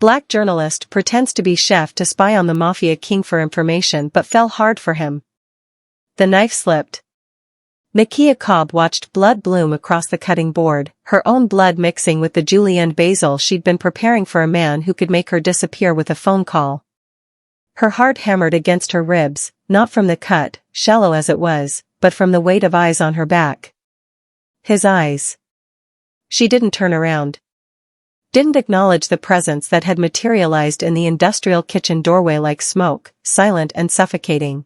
Black journalist pretends to be chef to spy on the Mafia king for information but fell hard for him. The knife slipped. Nakia Cobb watched blood bloom across the cutting board, her own blood mixing with the julienne basil she'd been preparing for a man who could make her disappear with a phone call. Her heart hammered against her ribs, not from the cut, shallow as it was, but from the weight of eyes on her back. His eyes. She didn't turn around. Didn't acknowledge the presence that had materialized in the industrial kitchen doorway like smoke, silent and suffocating.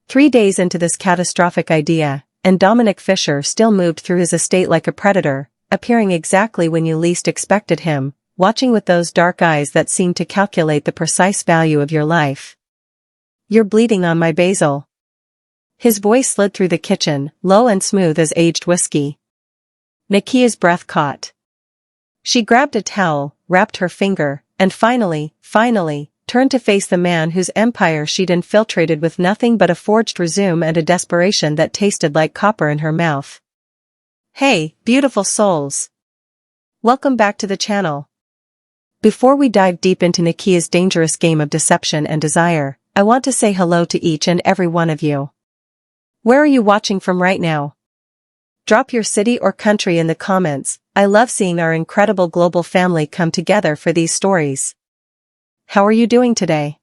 3 days into this catastrophic idea, and Dominic Fischer still moved through his estate like a predator, appearing exactly when you least expected him, watching with those dark eyes that seemed to calculate the precise value of your life. "You're bleeding on my basil." His voice slid through the kitchen, low and smooth as aged whiskey. Nakia's breath caught. She grabbed a towel, wrapped her finger, and finally, turned to face the man whose empire she'd infiltrated with nothing but a forged resume and a desperation that tasted like copper in her mouth. Hey, beautiful souls! Welcome back to the channel. Before we dive deep into Nakia's dangerous game of deception and desire, I want to say hello to each and every one of you. Where are you watching from right now? Drop your city or country in the comments. I love seeing our incredible global family come together for these stories. How are you doing today?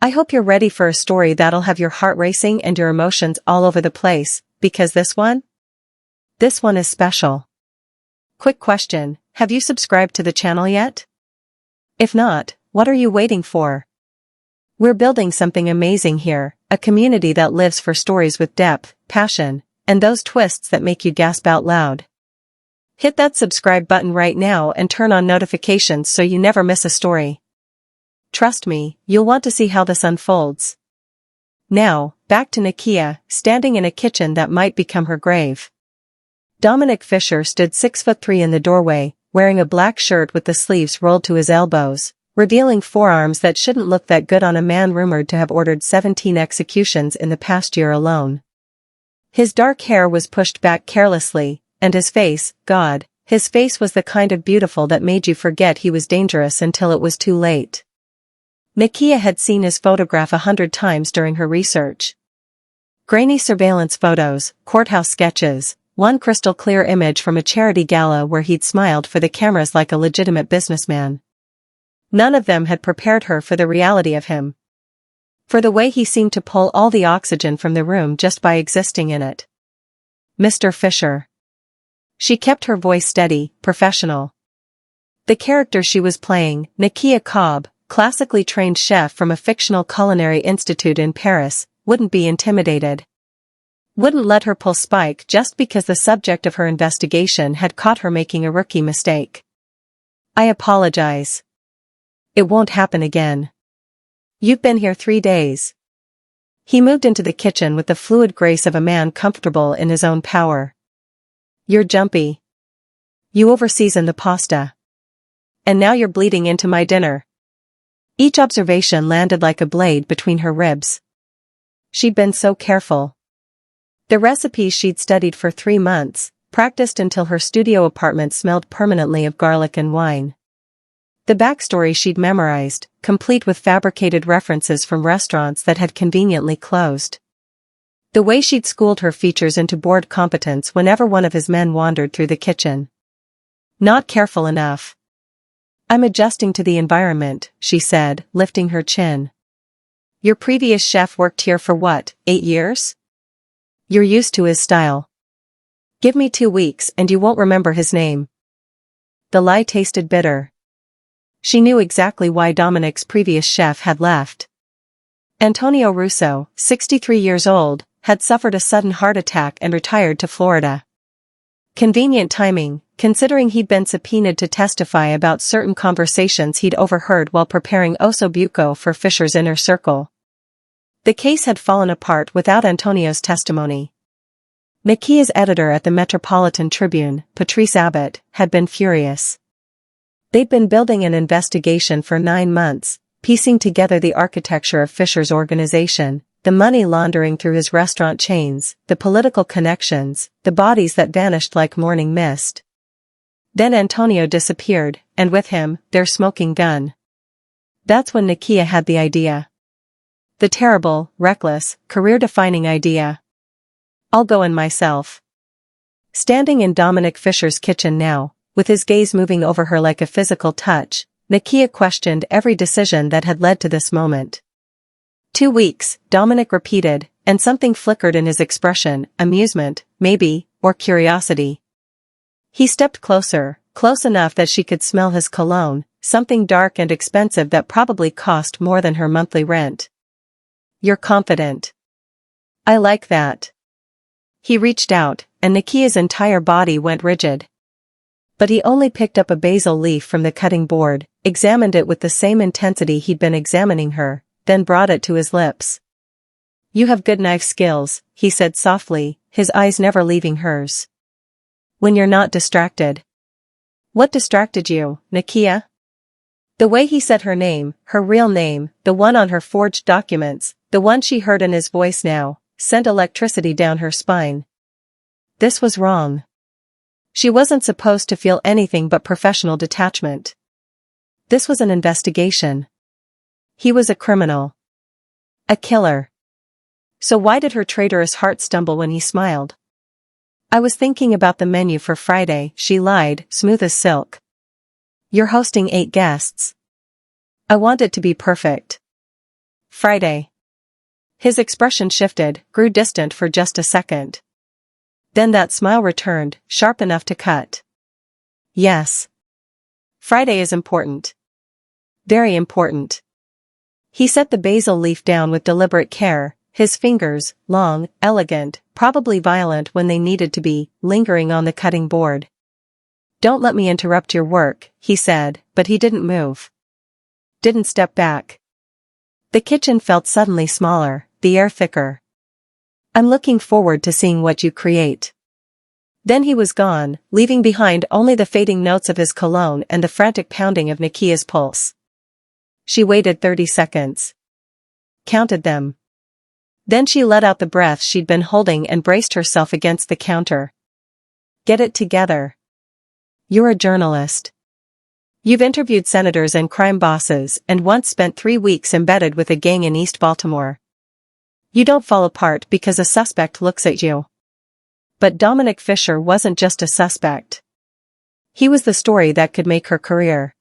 I hope you're ready for a story that'll have your heart racing and your emotions all over the place, because this one is special. Quick question, have you subscribed to the channel yet? If not, what are you waiting for? We're building something amazing here, a community that lives for stories with depth, passion, and those twists that make you gasp out loud. Hit that subscribe button right now and turn on notifications so you never miss a story. Trust me, you'll want to see how this unfolds. Now, back to Nakia, standing in a kitchen that might become her grave. Dominic Fischer stood 6'3" in the doorway, wearing a black shirt with the sleeves rolled to his elbows, revealing forearms that shouldn't look that good on a man rumored to have ordered 17 executions in the past year alone. His dark hair was pushed back carelessly, and his face, God, his face was the kind of beautiful that made you forget he was dangerous until it was too late. Nakia had seen his photograph 100 times during her research. Grainy surveillance photos, courthouse sketches, one crystal clear image from a charity gala where he'd smiled for the cameras like a legitimate businessman. None of them had prepared her for the reality of him. For the way he seemed to pull all the oxygen from the room just by existing in it. Mr. Fischer. She kept her voice steady, professional. The character she was playing, Nakia Cobb, classically trained chef from a fictional culinary institute in Paris, wouldn't be intimidated. Wouldn't let her pull Spike just because the subject of her investigation had caught her making a rookie mistake. I apologize. It won't happen again. You've been here 3 days. He moved into the kitchen with the fluid grace of a man comfortable in his own power. You're jumpy. You overseasoned the pasta. And now you're bleeding into my dinner. Each observation landed like a blade between her ribs. She'd been so careful. The recipes she'd studied for 3 months, practiced until her studio apartment smelled permanently of garlic and wine. The backstory she'd memorized, complete with fabricated references from restaurants that had conveniently closed. The way she'd schooled her features into board competence whenever one of his men wandered through the kitchen. Not careful enough. I'm adjusting to the environment, she said, lifting her chin. Your previous chef worked here for what, 8 years? You're used to his style. Give me 2 weeks and you won't remember his name. The lie tasted bitter. She knew exactly why Dominic's previous chef had left. Antonio Russo, 63 years old, had suffered a sudden heart attack and retired to Florida. Convenient timing, considering he'd been subpoenaed to testify about certain conversations he'd overheard while preparing osso buco for Fischer's inner circle. The case had fallen apart without Antonio's testimony. Nakia's editor at the Metropolitan Tribune, Patrice Abbott, had been furious. They'd been building an investigation for 9 months, piecing together the architecture of Fischer's organization, the money laundering through his restaurant chains, the political connections, the bodies that vanished like morning mist. Then Antonio disappeared, and with him, their smoking gun. That's when Nakia had the idea. The terrible, reckless, career-defining idea. I'll go in myself. Standing in Dominic Fischer's kitchen now, with his gaze moving over her like a physical touch, Nakia questioned every decision that had led to this moment. 2 weeks, Dominic repeated, and something flickered in his expression, amusement, maybe, or curiosity. He stepped closer, close enough that she could smell his cologne, something dark and expensive that probably cost more than her monthly rent. You're confident. I like that. He reached out, and Nakia's entire body went rigid. But he only picked up a basil leaf from the cutting board, examined it with the same intensity he'd been examining her, then brought it to his lips. You have good knife skills, he said softly, his eyes never leaving hers. When you're not distracted. What distracted you, Nakia? The way he said her name, her real name, the one on her forged documents, the one she heard in his voice now, sent electricity down her spine. This was wrong. She wasn't supposed to feel anything but professional detachment. This was an investigation. He was a criminal. A killer. So why did her traitorous heart stumble when he smiled? I was thinking about the menu for Friday, she lied, smooth as silk. You're hosting 8 guests. I want it to be perfect. Friday. His expression shifted, grew distant for just a second. Then that smile returned, sharp enough to cut. Yes. Friday is important. Very important. He set the basil leaf down with deliberate care, his fingers, long, elegant, probably violent when they needed to be, lingering on the cutting board. Don't let me interrupt your work, he said, but he didn't move. Didn't step back. The kitchen felt suddenly smaller, the air thicker. I'm looking forward to seeing what you create. Then he was gone, leaving behind only the fading notes of his cologne and the frantic pounding of Nakia's pulse. She waited 30 seconds. Counted them. Then she let out the breath she'd been holding and braced herself against the counter. Get it together. You're a journalist. You've interviewed senators and crime bosses and once spent 3 weeks embedded with a gang in East Baltimore. You don't fall apart because a suspect looks at you. But Dominic Fischer wasn't just a suspect. He was the story that could make her career.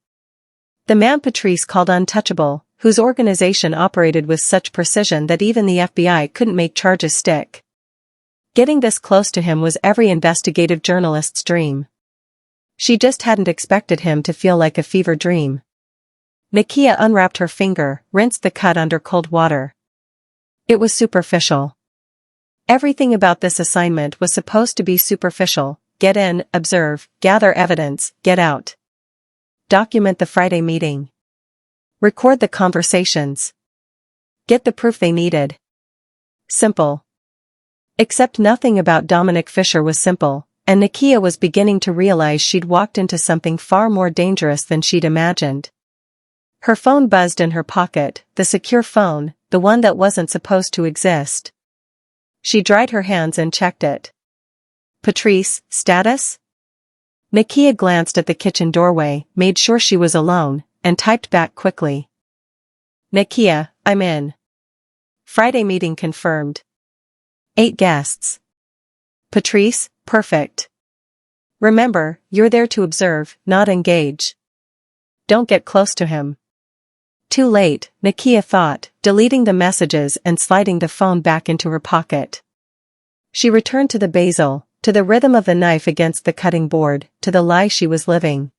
The man Patrice called untouchable, whose organization operated with such precision that even the FBI couldn't make charges stick. Getting this close to him was every investigative journalist's dream. She just hadn't expected him to feel like a fever dream. Nakia unwrapped her finger, rinsed the cut under cold water. It was superficial. Everything about this assignment was supposed to be superficial. Get in, observe, gather evidence, get out. Document the Friday meeting. Record the conversations. Get the proof they needed. Simple. Except nothing about Dominic Fischer was simple, and Nakia was beginning to realize she'd walked into something far more dangerous than she'd imagined. Her phone buzzed in her pocket, the secure phone, the one that wasn't supposed to exist. She dried her hands and checked it. Patrice, status? Nakia glanced at the kitchen doorway, made sure she was alone, and typed back quickly. Nakia, I'm in. Friday meeting confirmed. 8 guests. Patrice, perfect. Remember, you're there to observe, not engage. Don't get close to him. Too late, Nakia thought, deleting the messages and sliding the phone back into her pocket. She returned to the basil, to the rhythm of the knife against the cutting board, to the lie she was living.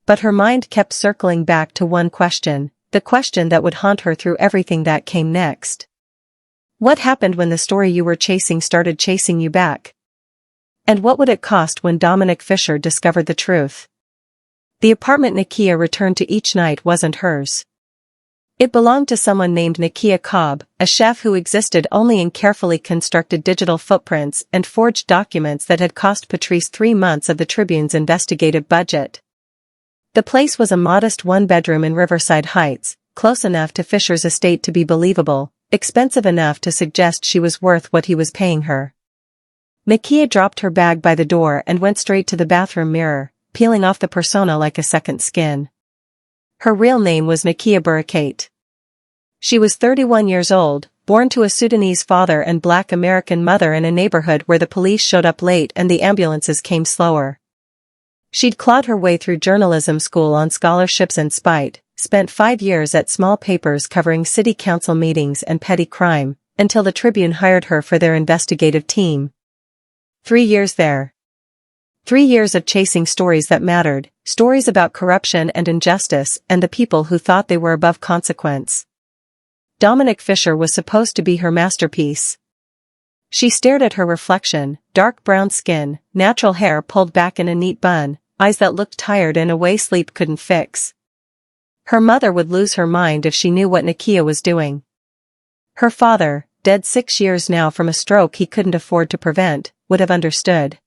But her mind kept circling back to one question, the question that would haunt her through everything that came next. What happened when the story you were chasing started chasing you back? And what would it cost when Dominic Fischer discovered the truth? The apartment Nakia returned to each night wasn't hers. It belonged to someone named Nakia Cobb, a chef who existed only in carefully constructed digital footprints and forged documents that had cost Patrice 3 months of the Tribune's investigative budget. The place was a modest 1-bedroom in Riverside Heights, close enough to Fischer's estate to be believable, expensive enough to suggest she was worth what he was paying her. Nakia dropped her bag by the door and went straight to the bathroom mirror, peeling off the persona like a second skin. Her real name was Nakia Barakat. She was 31 years old, born to a Sudanese father and Black American mother in a neighborhood where the police showed up late and the ambulances came slower. She'd clawed her way through journalism school on scholarships and spite, spent 5 years at small papers covering city council meetings and petty crime, until the Tribune hired her for their investigative team. 3 years there. 3 years of chasing stories that mattered, stories about corruption and injustice and the people who thought they were above consequence. Dominic Fischer was supposed to be her masterpiece. She stared at her reflection, dark brown skin, natural hair pulled back in a neat bun, eyes that looked tired in a way sleep couldn't fix. Her mother would lose her mind if she knew what Nakia was doing. Her father, dead 6 years now from a stroke he couldn't afford to prevent, would have understood.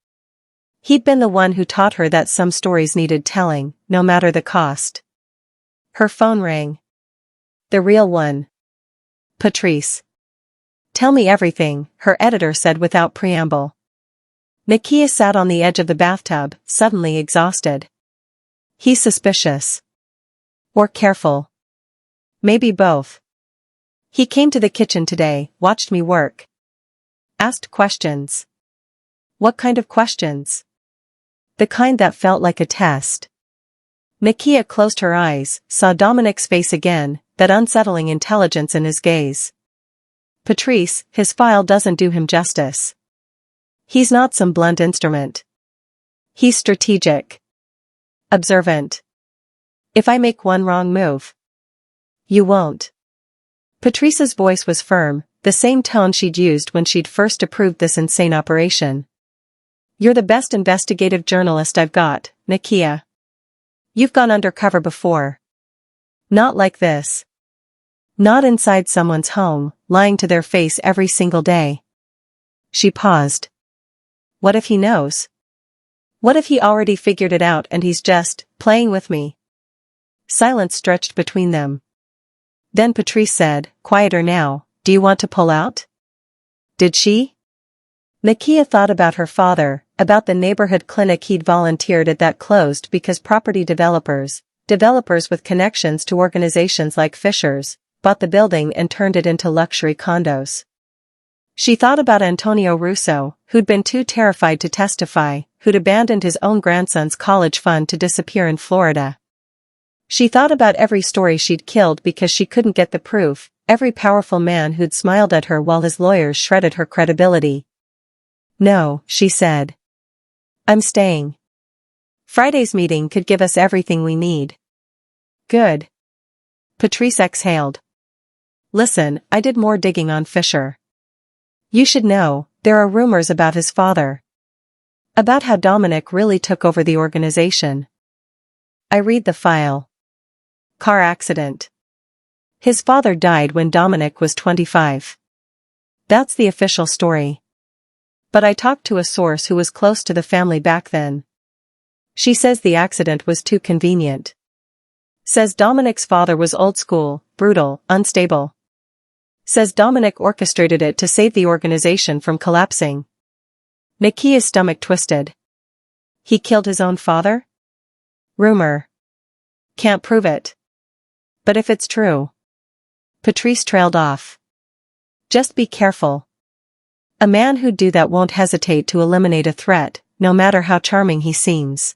He'd been the one who taught her that some stories needed telling, no matter the cost. Her phone rang. The real one. Patrice. Tell me everything, her editor said without preamble. Nakia sat on the edge of the bathtub, suddenly exhausted. He's suspicious. Or careful. Maybe both. He came to the kitchen today, watched me work. Asked questions. What kind of questions? The kind that felt like a test. Nakia closed her eyes, saw Dominic's face again, that unsettling intelligence in his gaze. Patrice, his file doesn't do him justice. He's not some blunt instrument. He's strategic. Observant. If I make one wrong move, you won't. Patrice's voice was firm, the same tone she'd used when she'd first approved this insane operation. You're the best investigative journalist I've got, Nakia. You've gone undercover before. Not like this. Not inside someone's home, lying to their face every single day. She paused. What if he knows? What if he already figured it out and he's just playing with me? Silence stretched between them. Then Patrice said, quieter now, do you want to pull out? Did she? Nakia thought about her father, about the neighborhood clinic he'd volunteered at that closed because property developers with connections to organizations like Fisher's, bought the building and turned it into luxury condos. She thought about Antonio Russo, who'd been too terrified to testify, who'd abandoned his own grandson's college fund to disappear in Florida. She thought about every story she'd killed because she couldn't get the proof, every powerful man who'd smiled at her while his lawyers shredded her credibility. No, she said. I'm staying. Friday's meeting could give us everything we need. Good. Patrice exhaled. Listen, I did more digging on Fischer. You should know, there are rumors about his father. About how Dominic really took over the organization. I read the file. Car accident. His father died when Dominic was 25. That's the official story. But I talked to a source who was close to the family back then. She says the accident was too convenient. Says Dominic's father was old school, brutal, unstable. Says Dominic orchestrated it to save the organization from collapsing. Nakia's stomach twisted. He killed his own father? Rumor. Can't prove it. But if it's true. Patrice trailed off. Just be careful. A man who'd do that won't hesitate to eliminate a threat, no matter how charming he seems.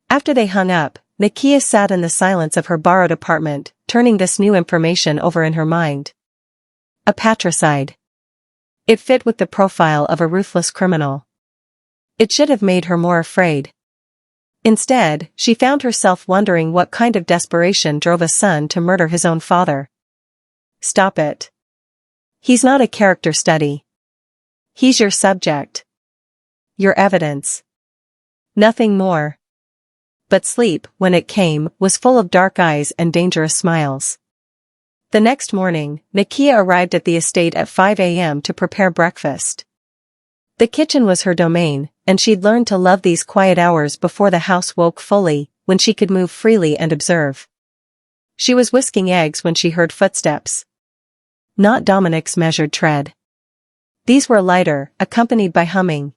After they hung up, Nakia sat in the silence of her borrowed apartment, turning this new information over in her mind. A patricide. It fit with the profile of a ruthless criminal. It should have made her more afraid. Instead, she found herself wondering what kind of desperation drove a son to murder his own father. Stop it. He's not a character study. He's your subject. Your evidence. Nothing more. But sleep, when it came, was full of dark eyes and dangerous smiles. The next morning, Nakia arrived at the estate at 5 a.m. to prepare breakfast. The kitchen was her domain, and she'd learned to love these quiet hours before the house woke fully, when she could move freely and observe. She was whisking eggs when she heard footsteps. Not Dominic's measured tread. These were lighter, accompanied by humming.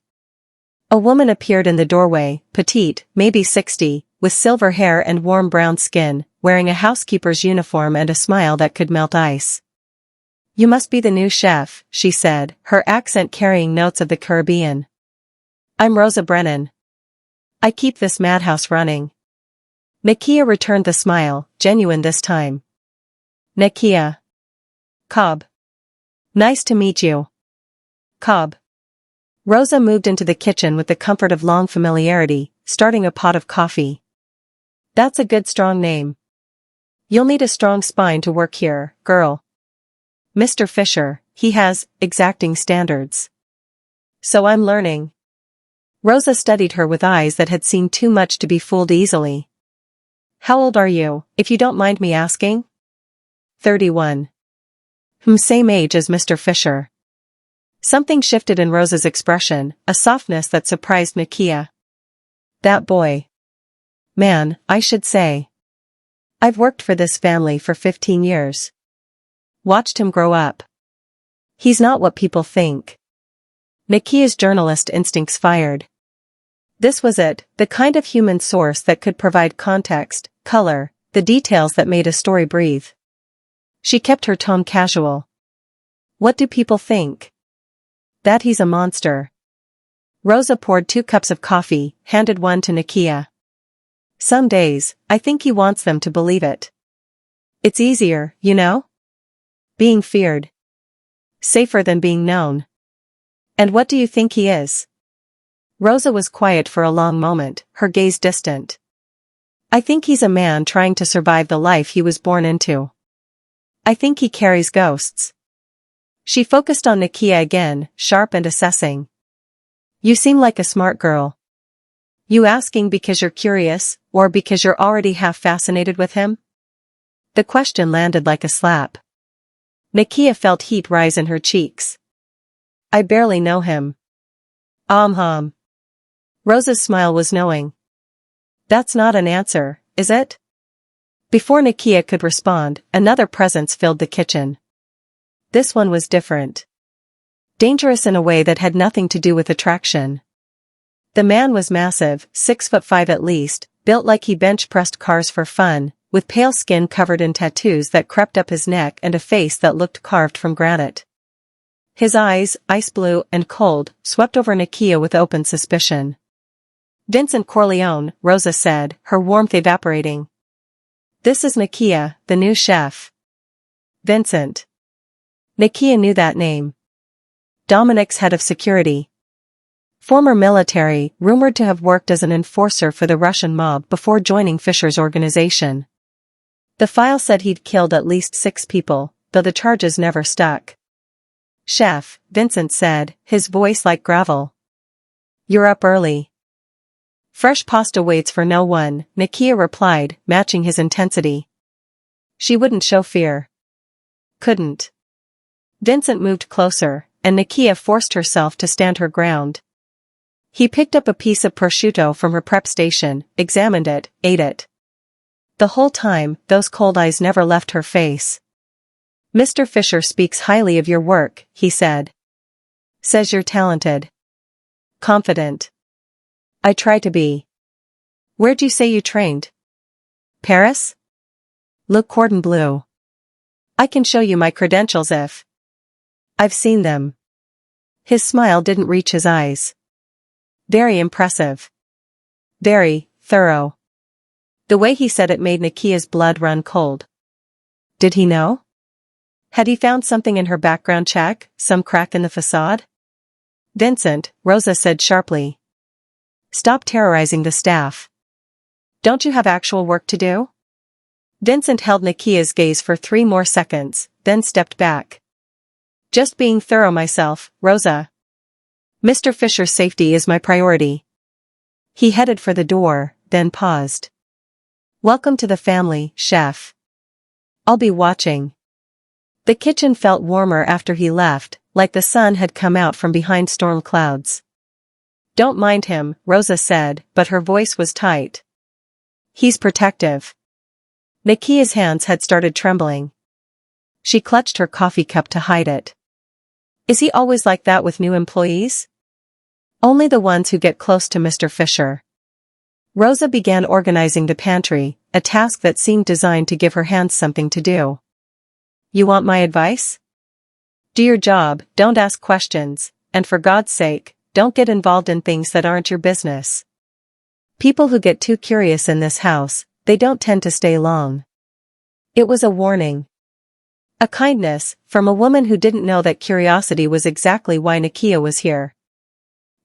A woman appeared in the doorway, petite, maybe 60, with silver hair and warm brown skin, wearing a housekeeper's uniform and a smile that could melt ice. "You must be the new chef," she said, her accent carrying notes of the Caribbean. "I'm Rosa Brennan. I keep this madhouse running." Nakia returned the smile, genuine this time. "Nakia. Cobb. Nice to meet you. Cobb." Rosa moved into the kitchen with the comfort of long familiarity, starting a pot of coffee. "That's a good strong name. You'll need a strong spine to work here, girl. Mr. Fischer, he has exacting standards. So I'm learning." Rosa studied her with eyes that had seen too much to be fooled easily. "How old are you, if you don't mind me asking?" 31. Same age as Mr. Fischer." Something shifted in Rosa's expression, a softness that surprised Nakia. "That boy. Man, I should say. I've worked for this family for 15 years. Watched him grow up. He's not what people think." Nakia's journalist instincts fired. This was it, the kind of human source that could provide context, color, the details that made a story breathe. She kept her tone casual. "What do people think?" "That he's a monster." Rosa poured 2 cups of coffee, handed one to Nakia. "Some days, I think he wants them to believe it. It's easier, you know? Being feared. Safer than being known." "And what do you think he is?" Rosa was quiet for a long moment, her gaze distant. "I think he's a man trying to survive the life he was born into. I think he carries ghosts." She focused on Nakia again, sharp and assessing. "You seem like a smart girl. You asking because you're curious, or because you're already half fascinated with him?" The question landed like a slap. Nakia felt heat rise in her cheeks. "I barely know him." Rosa's smile was knowing. "That's not an answer, is it?" Before Nakia could respond, another presence filled the kitchen. This one was different. Dangerous in a way that had nothing to do with attraction. The man was massive, 6'5" at least, built like he bench-pressed cars for fun, with pale skin covered in tattoos that crept up his neck and a face that looked carved from granite. His eyes, ice blue and cold, swept over Nakia with open suspicion. "Vincent Corleone," Rosa said, her warmth evaporating. "This is Nakia, the new chef." Vincent. Nakia knew that name. Dominic's head of security. Former military, rumored to have worked as an enforcer for the Russian mob before joining Fischer's organization. The file said he'd killed at least 6 people, though the charges never stuck. "Chef," Vincent said, his voice like gravel. "You're up early." "Fresh pasta waits for no one," Nakia replied, matching his intensity. She wouldn't show fear. Couldn't. Vincent moved closer, and Nakia forced herself to stand her ground. He picked up a piece of prosciutto from her prep station, examined it, ate it. The whole time, those cold eyes never left her face. "Mr. Fischer speaks highly of your work," he said. "Says you're talented. Confident." "I try to be." "Where'd you say you trained?" "Paris?" "Le Cordon Bleu. I can show you my credentials if..." "I've seen them." His smile didn't reach his eyes. "Very impressive. Very thorough." The way he said it made Nakia's blood run cold. Did he know? Had he found something in her background check, some crack in the facade? "Vincent," Rosa said sharply. "Stop terrorizing the staff. Don't you have actual work to do?" Vincent held Nakia's gaze for 3 more seconds, then stepped back. "Just being thorough myself, Rosa. Mr. Fischer's safety is my priority." He headed for the door, then paused. "Welcome to the family, chef. I'll be watching." The kitchen felt warmer after he left, like the sun had come out from behind storm clouds. "Don't mind him," Rosa said, but her voice was tight. "He's protective." Nakia's hands had started trembling. She clutched her coffee cup to hide it. "Is he always like that with new employees?" Only the ones who get close to Mr. Fischer. Rosa began organizing the pantry, a task that seemed designed to give her hands something to do. You want my advice? Do your job, don't ask questions, and for God's sake, don't get involved in things that aren't your business. People who get too curious in this house, they don't tend to stay long. It was a warning. A kindness, from a woman who didn't know that curiosity was exactly why Nakia was here.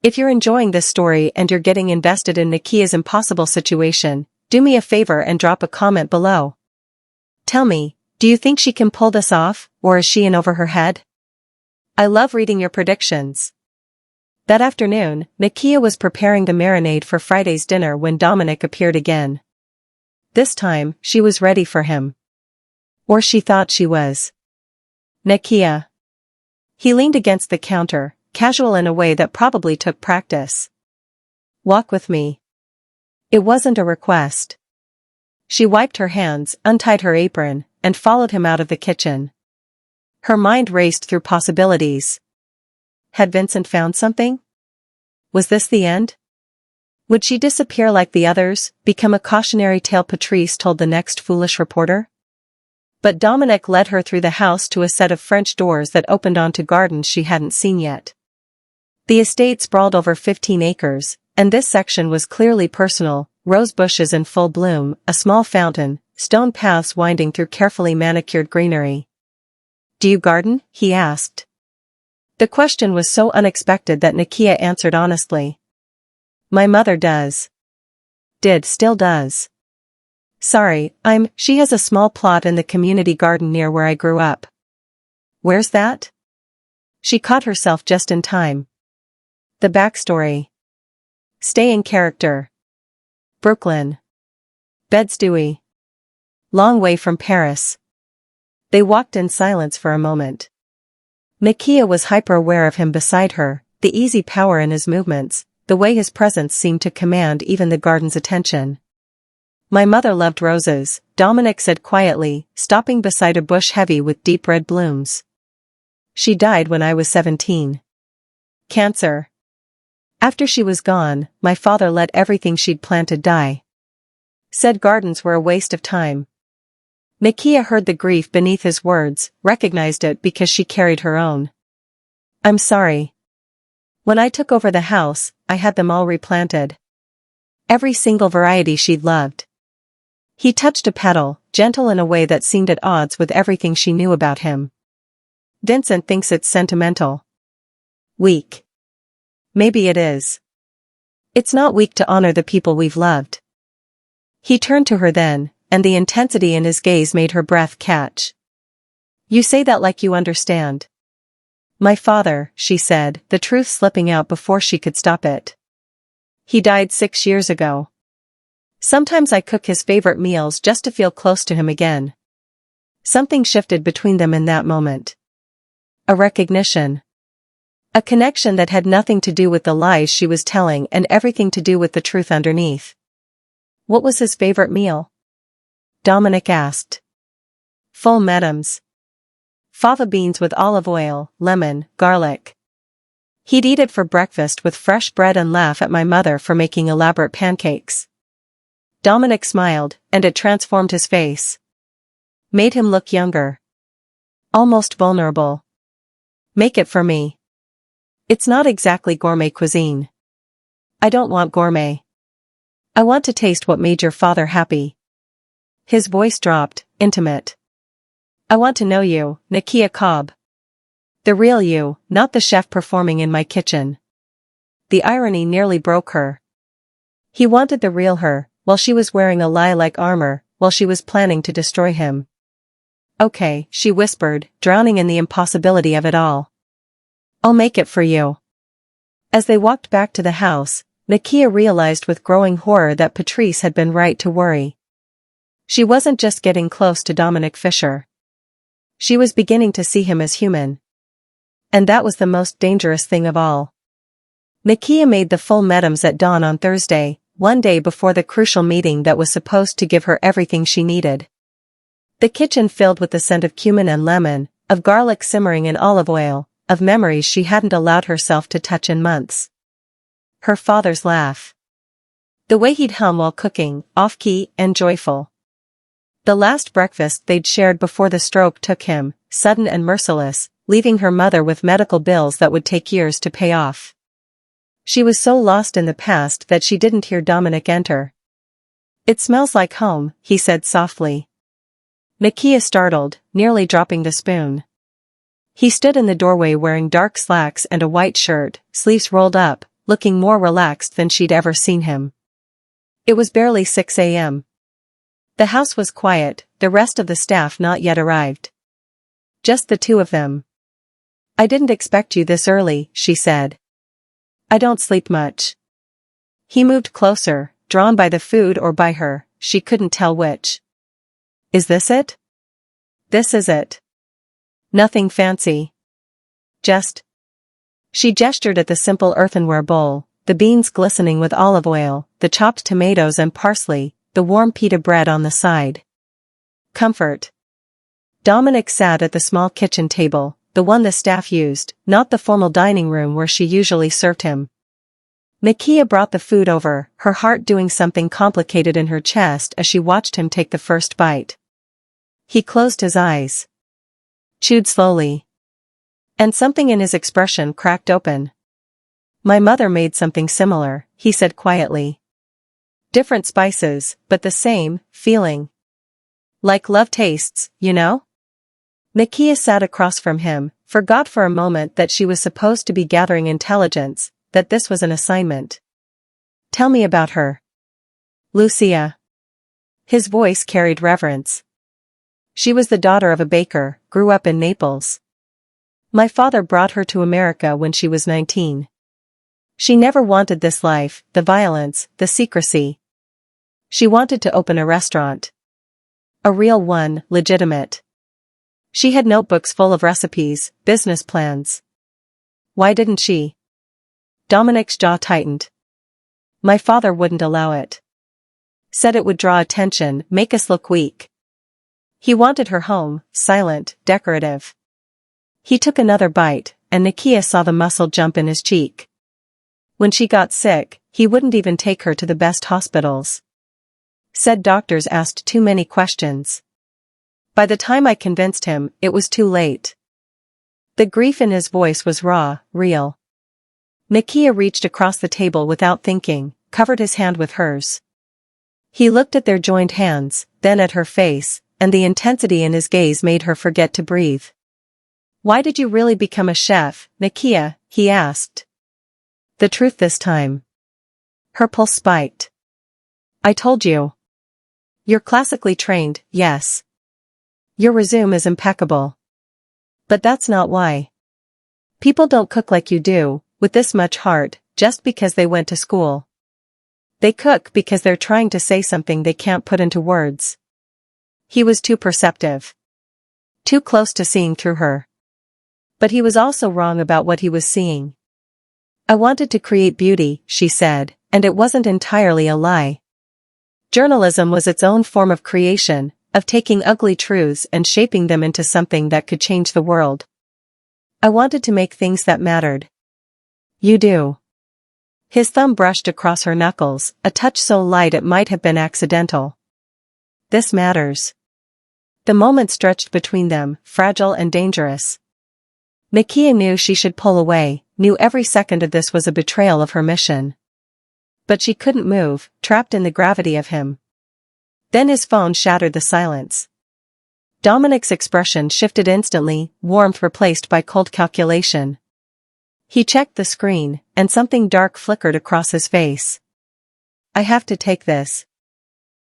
If you're enjoying this story and you're getting invested in Nakia's impossible situation, do me a favor and drop a comment below. Tell me, do you think she can pull this off, or is she in over her head? I love reading your predictions. That afternoon, Nakia was preparing the marinade for Friday's dinner when Dominic appeared again. This time, she was ready for him. Or she thought she was. Nakia. He leaned against the counter, casual in a way that probably took practice. Walk with me. It wasn't a request. She wiped her hands, untied her apron, and followed him out of the kitchen. Her mind raced through possibilities. Had Vincent found something? Was this the end? Would she disappear like the others, become a cautionary tale Patrice told the next foolish reporter? But Dominic led her through the house to a set of French doors that opened onto gardens she hadn't seen yet. The estate sprawled over 15 acres, and this section was clearly personal, rose bushes in full bloom, a small fountain, stone paths winding through carefully manicured greenery. Do you garden? He asked. The question was so unexpected that Nakia answered honestly. My mother does. Still does. Sorry, she has a small plot in the community garden near where I grew up. Where's that? She caught herself just in time. The backstory. Stay in character. Brooklyn. Bed-Stuy. Long way from Paris. They walked in silence for a moment. Nakia was hyper-aware of him beside her, the easy power in his movements, the way his presence seemed to command even the garden's attention. My mother loved roses, Dominic said quietly, stopping beside a bush heavy with deep red blooms. She died when I was 17. Cancer. After she was gone, my father let everything she'd planted die. Said gardens were a waste of time. Nakia heard the grief beneath his words, recognized it because she carried her own. I'm sorry. When I took over the house, I had them all replanted. Every single variety she'd loved. He touched a petal, gentle in a way that seemed at odds with everything she knew about him. Vincent thinks it's sentimental. Weak. Maybe it is. It's not weak to honor the people we've loved. He turned to her then, and the intensity in his gaze made her breath catch. You say that like you understand. My father, she said, the truth slipping out before she could stop it. He died 6 years ago. Sometimes I cook his favorite meals just to feel close to him again. Something shifted between them in that moment. A recognition. A connection that had nothing to do with the lies she was telling and everything to do with the truth underneath. What was his favorite meal? Dominic asked. Full medams. Fava beans with olive oil, lemon, garlic. He'd eat it for breakfast with fresh bread and laugh at my mother for making elaborate pancakes. Dominic smiled, and it transformed his face. Made him look younger. Almost vulnerable. Make it for me. It's not exactly gourmet cuisine. I don't want gourmet. I want to taste what made your father happy. His voice dropped, intimate. I want to know you, Nakia Cobb. The real you, not the chef performing in my kitchen. The irony nearly broke her. He wanted the real her, while she was wearing a lie-like armor, while she was planning to destroy him. Okay, she whispered, drowning in the impossibility of it all. I'll make it for you. As they walked back to the house, Nakia realized with growing horror that Patrice had been right to worry. She wasn't just getting close to Dominic Fischer. She was beginning to see him as human. And that was the most dangerous thing of all. Nakia made the full medams at dawn on Thursday, one day before the crucial meeting that was supposed to give her everything she needed. The kitchen filled with the scent of cumin and lemon, of garlic simmering in olive oil, of memories she hadn't allowed herself to touch in months. her father's laugh. The way he'd hum while cooking, off-key and joyful. The last breakfast they'd shared before the stroke took him, sudden and merciless, leaving her mother with medical bills that would take years to pay off. She was so lost in the past that she didn't hear Dominic enter. "It smells like home," he said softly. Nakia startled, nearly dropping the spoon. He stood in the doorway wearing dark slacks and a white shirt, sleeves rolled up, looking more relaxed than she'd ever seen him. It was barely 6 a.m. The house was quiet, the rest of the staff not yet arrived. Just the two of them. "I didn't expect you this early," she said. "I don't sleep much." He moved closer, drawn by the food or by her, she couldn't tell which. "Is this it?" "This is it. Nothing fancy. Just..." She gestured at the simple earthenware bowl, the beans glistening with olive oil, the chopped tomatoes and parsley, the warm pita bread on the side. Comfort. Dominic sat at the small kitchen table, the one the staff used, not the formal dining room where she usually served him. Nakia brought the food over, her heart doing something complicated in her chest as she watched him take the first bite. He closed his eyes. Chewed slowly. And something in his expression cracked open. "My mother made something similar," he said quietly. "Different spices, but the same feeling. Like love tastes, you know?" Nakia sat across from him, forgot for a moment that she was supposed to be gathering intelligence, that this was an assignment. "Tell me about her." "Lucia." His voice carried reverence. "She was the daughter of a baker, grew up in Naples. My father brought her to America when she was 19. She never wanted this life, the violence, the secrecy. She wanted to open a restaurant. A real one, legitimate. She had notebooks full of recipes, business plans. Why didn't she?" Dominic's jaw tightened. "My father wouldn't allow it. Said it would draw attention, make us look weak. He wanted her home, silent, decorative." He took another bite, and Nakia saw the muscle jump in his cheek. "When she got sick, he wouldn't even take her to the best hospitals. Said doctors asked too many questions. By the time I convinced him, it was too late." The grief in his voice was raw, real. Nakia reached across the table without thinking, covered his hand with hers. He looked at their joined hands, then at her face, and the intensity in his gaze made her forget to breathe. "Why did you really become a chef, Nakia?" he asked. The truth this time. Her pulse spiked. "I told you. You're classically trained, yes. Your resume is impeccable. But that's not why. People don't cook like you do, with this much heart, just because they went to school. They cook because they're trying to say something they can't put into words." He was too perceptive. Too close to seeing through her. But he was also wrong about what he was seeing. "I wanted to create beauty," she said, and it wasn't entirely a lie. Journalism was its own form of creation, of taking ugly truths and shaping them into something that could change the world. "I wanted to make things that mattered." "You do." His thumb brushed across her knuckles, a touch so light it might have been accidental. "This matters." The moment stretched between them, fragile and dangerous. Nakia knew she should pull away, knew every second of this was a betrayal of her mission. But she couldn't move, trapped in the gravity of him. Then his phone shattered the silence. Dominic's expression shifted instantly, warmth replaced by cold calculation. He checked the screen, and something dark flickered across his face. "I have to take this."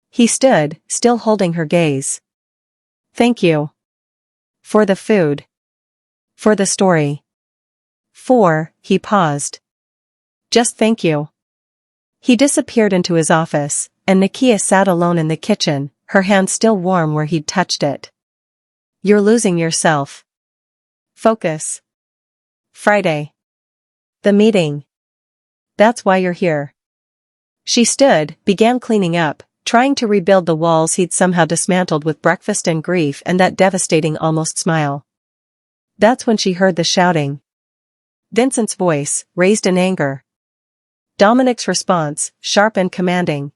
He stood, still holding her gaze. "Thank you. For the food. For the story. He paused. Just thank you." He disappeared into his office, and Nakia sat alone in the kitchen, her hand still warm where he'd touched it. "You're losing yourself. Focus." Friday. The meeting. "That's why you're here." She stood, began cleaning up, trying to rebuild the walls he'd somehow dismantled with breakfast and grief and that devastating almost smile. That's when she heard the shouting. Vincent's voice, raised in anger. Dominic's response, sharp and commanding.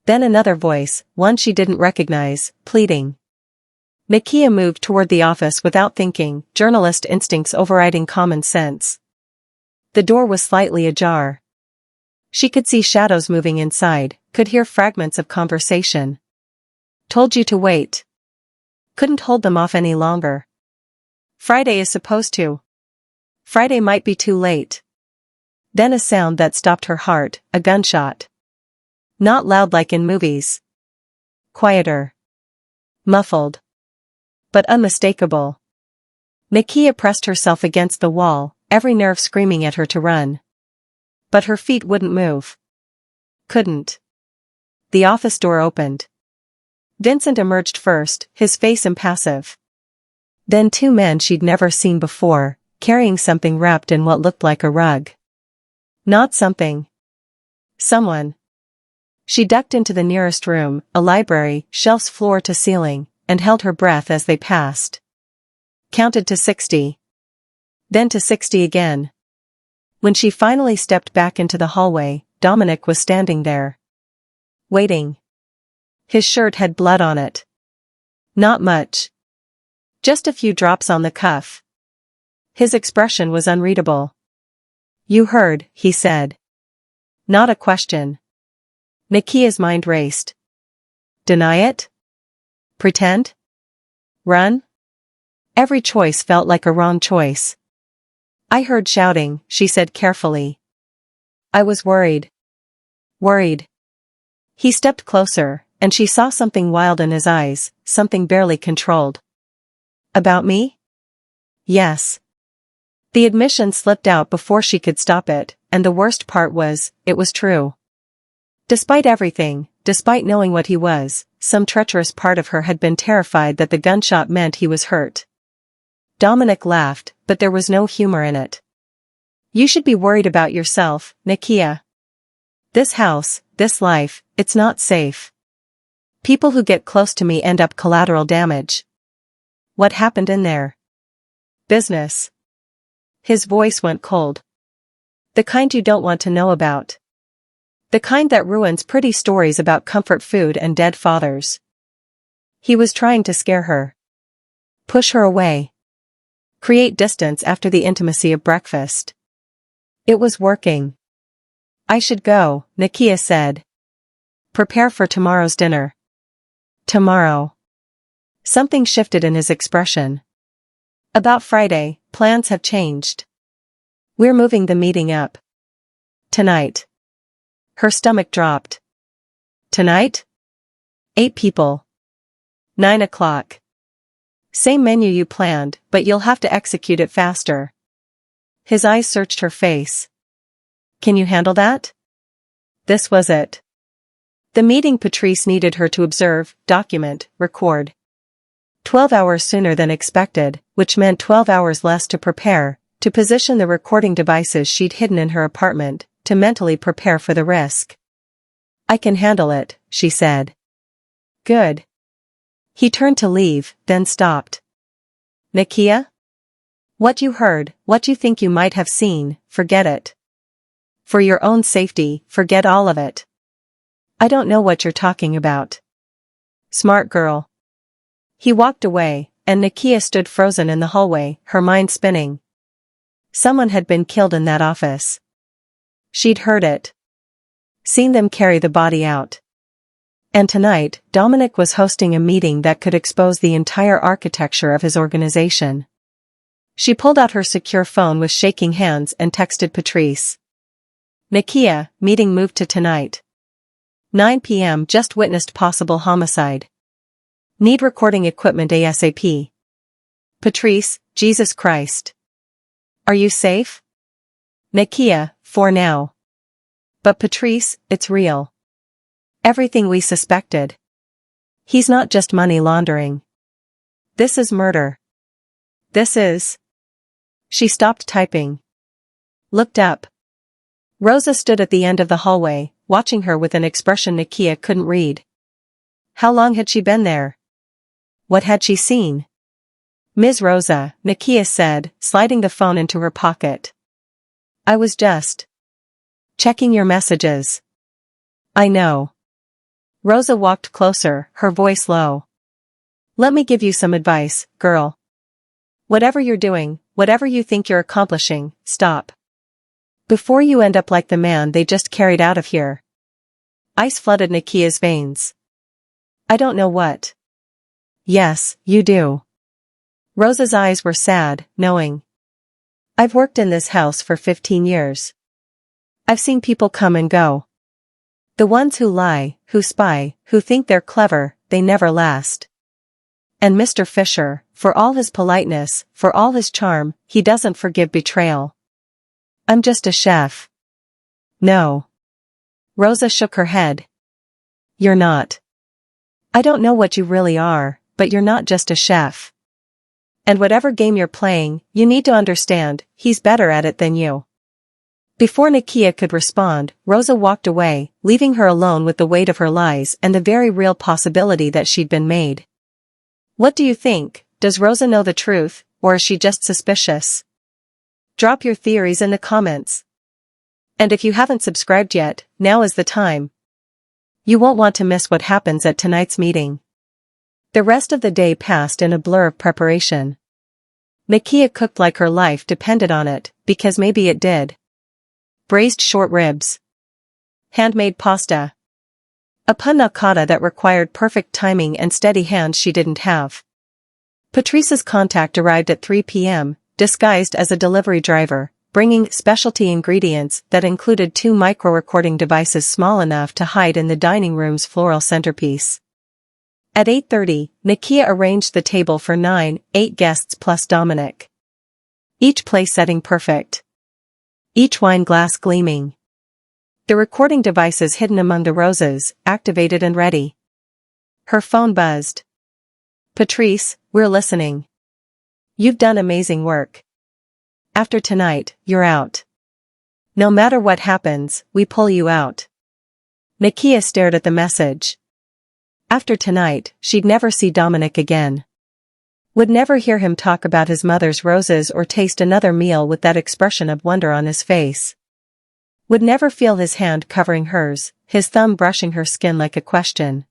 Then another voice, one she didn't recognize, pleading. Nakia moved toward the office without thinking, journalist instincts overriding common sense. The door was slightly ajar. She could see shadows moving inside, could hear fragments of conversation. Told you to wait. Couldn't hold them off any longer. Friday is supposed to. Friday might be too late. Then a sound that stopped her heart, a gunshot. Not loud like in movies. Quieter. Muffled. But unmistakable. Nakia pressed herself against the wall, every nerve screaming at her to run. But her feet wouldn't move. Couldn't. The office door opened. Vincent emerged first, his face impassive. Then two men she'd never seen before, carrying something wrapped in what looked like a rug. Not something. Someone. She ducked into the nearest room, a library, shelves floor to ceiling, and held her breath as they passed. Counted to 60. Then to 60 again. When she finally stepped back into the hallway, Dominic was standing there. Waiting. His shirt had blood on it. Not much. Just a few drops on the cuff. His expression was unreadable. You heard, he said. Not a question. Nakia's mind raced. Deny it? Pretend? Run? Every choice felt like a wrong choice. I heard shouting, she said carefully. I was worried. Worried. He stepped closer, and she saw something wild in his eyes, something barely controlled. About me? Yes. The admission slipped out before she could stop it, and the worst part was, it was true. Despite everything, despite knowing what he was, some treacherous part of her had been terrified that the gunshot meant he was hurt. Dominic laughed, but there was no humor in it. You should be worried about yourself, Nakia. This house, this life, it's not safe. People who get close to me end up collateral damage. What happened in there? Business. His voice went cold. The kind you don't want to know about. The kind that ruins pretty stories about comfort food and dead fathers. He was trying to scare her. Push her away. Create distance after the intimacy of breakfast. It was working. I should go, Nakia said. Prepare for tomorrow's dinner. Tomorrow. Something shifted in his expression. About Friday, plans have changed. We're moving the meeting up. Tonight. Her stomach dropped. Tonight? 8 people. 9 o'clock. Same menu you planned, but you'll have to execute it faster. His eyes searched her face. Can you handle that? This was it. The meeting Patrice needed her to observe, document, record. 12 hours sooner than expected, which meant 12 hours less to prepare, to position the recording devices she'd hidden in her apartment, to mentally prepare for the risk. I can handle it, she said. Good. He turned to leave, then stopped. Nakia? What you heard, what you think you might have seen, forget it. For your own safety, forget all of it. I don't know what you're talking about. Smart girl. He walked away, and Nakia stood frozen in the hallway, her mind spinning. Someone had been killed in that office. She'd heard it. Seen them carry the body out. And tonight, Dominic was hosting a meeting that could expose the entire architecture of his organization. She pulled out her secure phone with shaking hands and texted Patrice. Nakia, meeting moved to tonight. 9 p.m. Just witnessed possible homicide. Need recording equipment ASAP. Patrice, Jesus Christ. Are you safe? Nakia, for now. But Patrice, it's real. Everything we suspected. He's not just money laundering. This is murder. This is... She stopped typing. Looked up. Rosa stood at the end of the hallway, watching her with an expression Nakia couldn't read. How long had she been there? What had she seen? Ms. Rosa, Nakia said, sliding the phone into her pocket. I was just... Checking your messages. I know. Rosa walked closer, her voice low. Let me give you some advice, girl. Whatever you're doing, whatever you think you're accomplishing, stop. Before you end up like the man they just carried out of here. Ice flooded Nakia's veins. I don't know what. Yes, you do. Rosa's eyes were sad, knowing. I've worked in this house for 15 years. I've seen people come and go. The ones who lie, who spy, who think they're clever, they never last. And Mr. Fischer, for all his politeness, for all his charm, he doesn't forgive betrayal. I'm just a chef. No. Rosa shook her head. You're not. I don't know what you really are, but you're not just a chef. And whatever game you're playing, you need to understand, he's better at it than you. Before Nakia could respond, Rosa walked away, leaving her alone with the weight of her lies and the very real possibility that she'd been made. What do you think? Does Rosa know the truth, or is she just suspicious? Drop your theories in the comments. And if you haven't subscribed yet, now is the time. You won't want to miss what happens at tonight's meeting. The rest of the day passed in a blur of preparation. Nakia cooked like her life depended on it, because maybe it did. Braised short ribs. Handmade pasta. A panna cotta that required perfect timing and steady hands she didn't have. Patrice's contact arrived at 3 p.m., disguised as a delivery driver, bringing specialty ingredients that included 2 micro-recording devices small enough to hide in the dining room's floral centerpiece. At 8:30, Nakia arranged the table for 8 guests plus Dominic. Each place setting perfect. Each wine glass gleaming. The recording devices hidden among the roses, activated and ready. Her phone buzzed. Patrice, we're listening. You've done amazing work. After tonight, you're out. No matter what happens, we pull you out. Nakia stared at the message. After tonight, she'd never see Dominic again. Would never hear him talk about his mother's roses or taste another meal with that expression of wonder on his face. Would never feel his hand covering hers, his thumb brushing her skin like a question.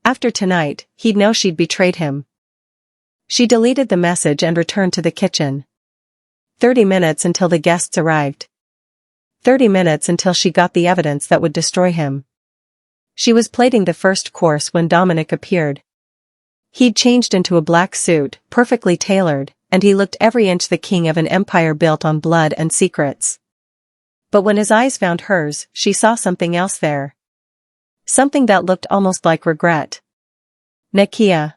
After tonight, he'd know she'd betrayed him. She deleted the message and returned to the kitchen. 30 minutes until the guests arrived. 30 minutes until she got the evidence that would destroy him. She was plating the first course when Dominic appeared. He'd changed into a black suit, perfectly tailored, and he looked every inch the king of an empire built on blood and secrets. But when his eyes found hers, she saw something else there. Something that looked almost like regret. Nakia.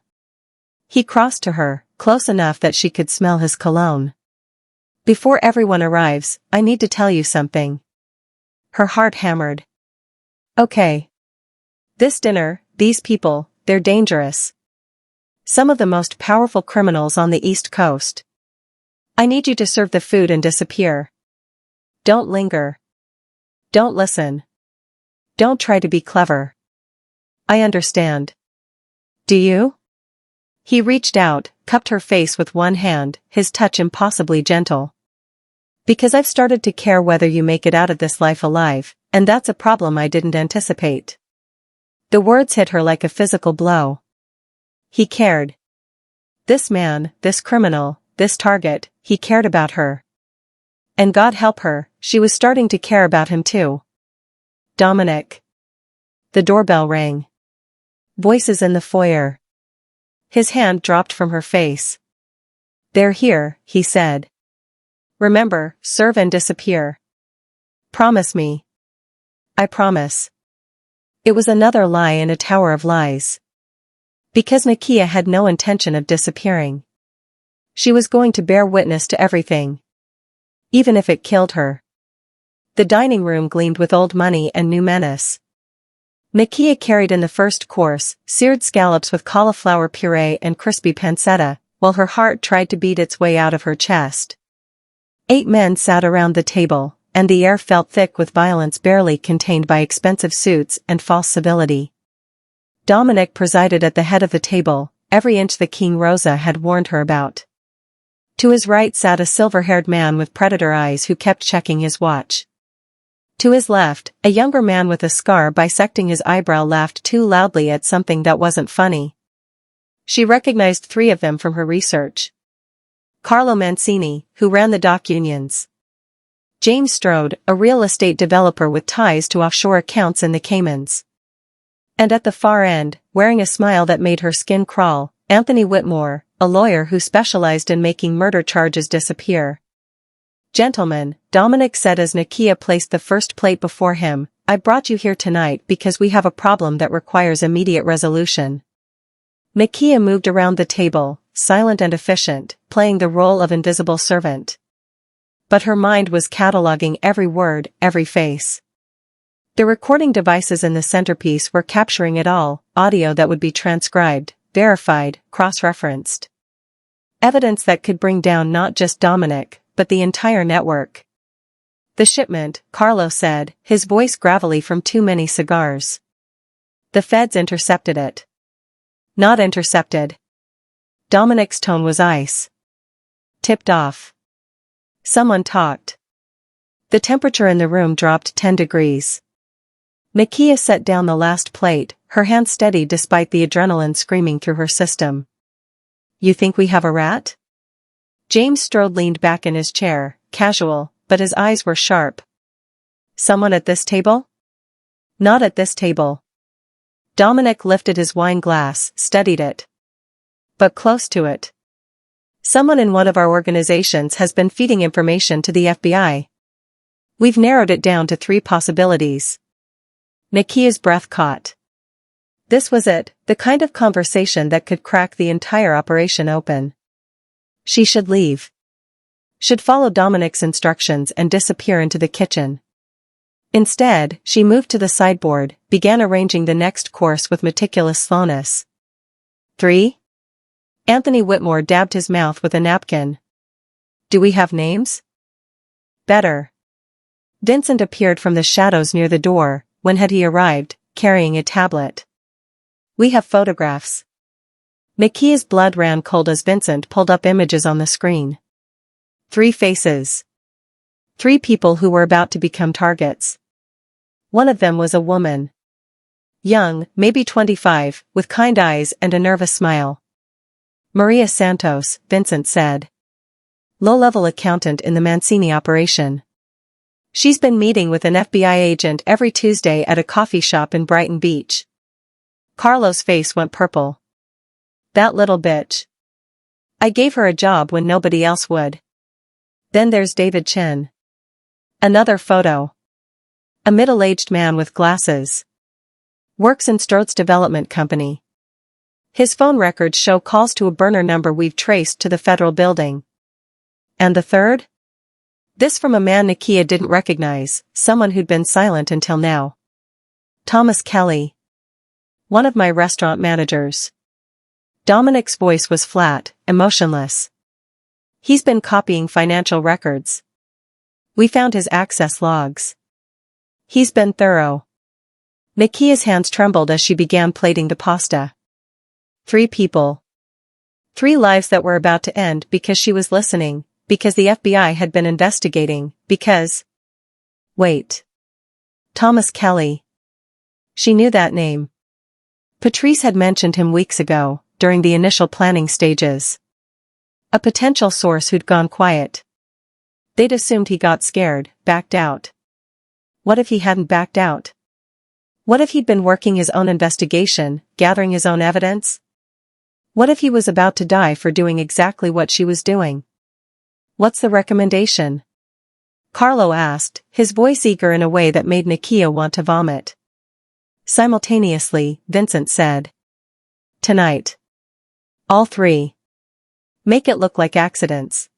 He crossed to her, close enough that she could smell his cologne. Before everyone arrives, I need to tell you something. Her heart hammered. Okay. This dinner, these people, they're dangerous. Some of the most powerful criminals on the East Coast. I need you to serve the food and disappear. Don't linger. Don't listen. Don't try to be clever. I understand. Do you? He reached out, cupped her face with one hand, his touch impossibly gentle. Because I've started to care whether you make it out of this life alive, and that's a problem I didn't anticipate. The words hit her like a physical blow. He cared. This man, this criminal, this target, he cared about her. And God help her, she was starting to care about him too. Dominic. The doorbell rang. Voices in the foyer. His hand dropped from her face. They're here, he said. Remember, serve and disappear. Promise me. I promise. It was another lie in a tower of lies. Because Nakia had no intention of disappearing. She was going to bear witness to everything. Even if it killed her. The dining room gleamed with old money and new menace. Nakia carried in the first course, seared scallops with cauliflower puree and crispy pancetta, while her heart tried to beat its way out of her chest. 8 men sat around the table, and the air felt thick with violence barely contained by expensive suits and false civility. Dominic presided at the head of the table, every inch the King Rosa had warned her about. To his right sat a silver-haired man with predator eyes who kept checking his watch. To his left, a younger man with a scar bisecting his eyebrow laughed too loudly at something that wasn't funny. She recognized 3 of them from her research. Carlo Mancini, who ran the dock unions. James Strode, a real estate developer with ties to offshore accounts in the Caymans. And at the far end, wearing a smile that made her skin crawl, Anthony Whitmore, a lawyer who specialized in making murder charges disappear. "Gentlemen," Dominic said as Nakia placed the first plate before him, "I brought you here tonight because we have a problem that requires immediate resolution." Nakia moved around the table, silent and efficient, playing the role of invisible servant. But her mind was cataloging every word, every face. The recording devices in the centerpiece were capturing it all, audio that would be transcribed, verified, cross-referenced. Evidence that could bring down not just Dominic, but the entire network. "The shipment," Carlo said, his voice gravelly from too many cigars. "The feds intercepted it." "Not intercepted." Dominic's tone was ice. "Tipped off." Someone talked. The temperature in the room dropped 10 degrees. Nakia set down the last plate, her hand steady despite the adrenaline screaming through her system. "You think we have a rat?" James Strode leaned back in his chair, casual, but his eyes were sharp. "Someone at this table?" "Not at this table." Dominic lifted his wine glass, studied it. "But close to it. Someone in one of our organizations has been feeding information to the FBI. We've narrowed it down to 3 possibilities." Nakia's breath caught. This was it, the kind of conversation that could crack the entire operation open. She should leave. Should follow Dominic's instructions and disappear into the kitchen. Instead, she moved to the sideboard, began arranging the next course with meticulous slowness. 3. Anthony Whitmore dabbed his mouth with a napkin. "Do we have names?" "Better." Vincent appeared from the shadows near the door. When had he arrived, carrying a tablet? "We have photographs." Nakia's blood ran cold as Vincent pulled up images on the screen. 3 faces. 3 people who were about to become targets. One of them was a woman. Young, maybe 25, with kind eyes and a nervous smile. "Maria Santos," Vincent said. "Low-level accountant in the Mancini operation. She's been meeting with an FBI agent every Tuesday at a coffee shop in Brighton Beach." Carlo's face went purple. "That little bitch. I gave her a job when nobody else would." Then there's David Chen. Another photo. A middle-aged man with glasses. Works in Strode's development company. His phone records show calls to a burner number we've traced to the federal building. And the third? This from a man Nakia didn't recognize, someone who'd been silent until now. "Thomas Kelly. One of my restaurant managers." Dominic's voice was flat, emotionless. "He's been copying financial records. We found his access logs. He's been thorough." Nakia's hands trembled as she began plating the pasta. 3 people. 3 lives that were about to end because she was listening, because the FBI had been investigating, because... Wait. Thomas Kelly. She knew that name. Patrice had mentioned him weeks ago, during the initial planning stages. A potential source who'd gone quiet. They'd assumed he got scared, backed out. What if he hadn't backed out? What if he'd been working his own investigation, gathering his own evidence? What if he was about to die for doing exactly what she was doing? "What's the recommendation?" Carlo asked, his voice eager in a way that made Nakia want to vomit. Simultaneously, Vincent said. "Tonight. All 3. Make it look like accidents.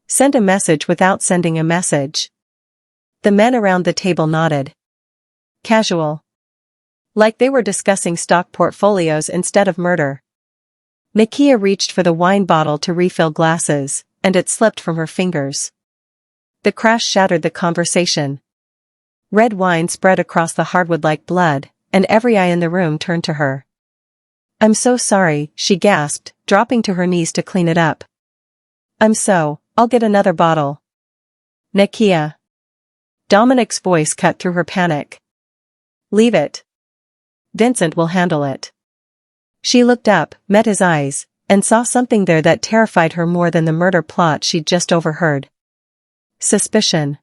Send a message without sending a message." The men around the table nodded. Casual. Like they were discussing stock portfolios instead of murder. Nakia reached for the wine bottle to refill glasses, and it slipped from her fingers. The crash shattered the conversation. Red wine spread across the hardwood like blood, and every eye in the room turned to her. "I'm so sorry," she gasped, dropping to her knees to clean it up. I'll get another bottle." "Nakia." Dominic's voice cut through her panic. Leave it. Vincent will handle it. She looked up, met his eyes, and saw something there that terrified her more than the murder plot she'd just overheard. Suspicion.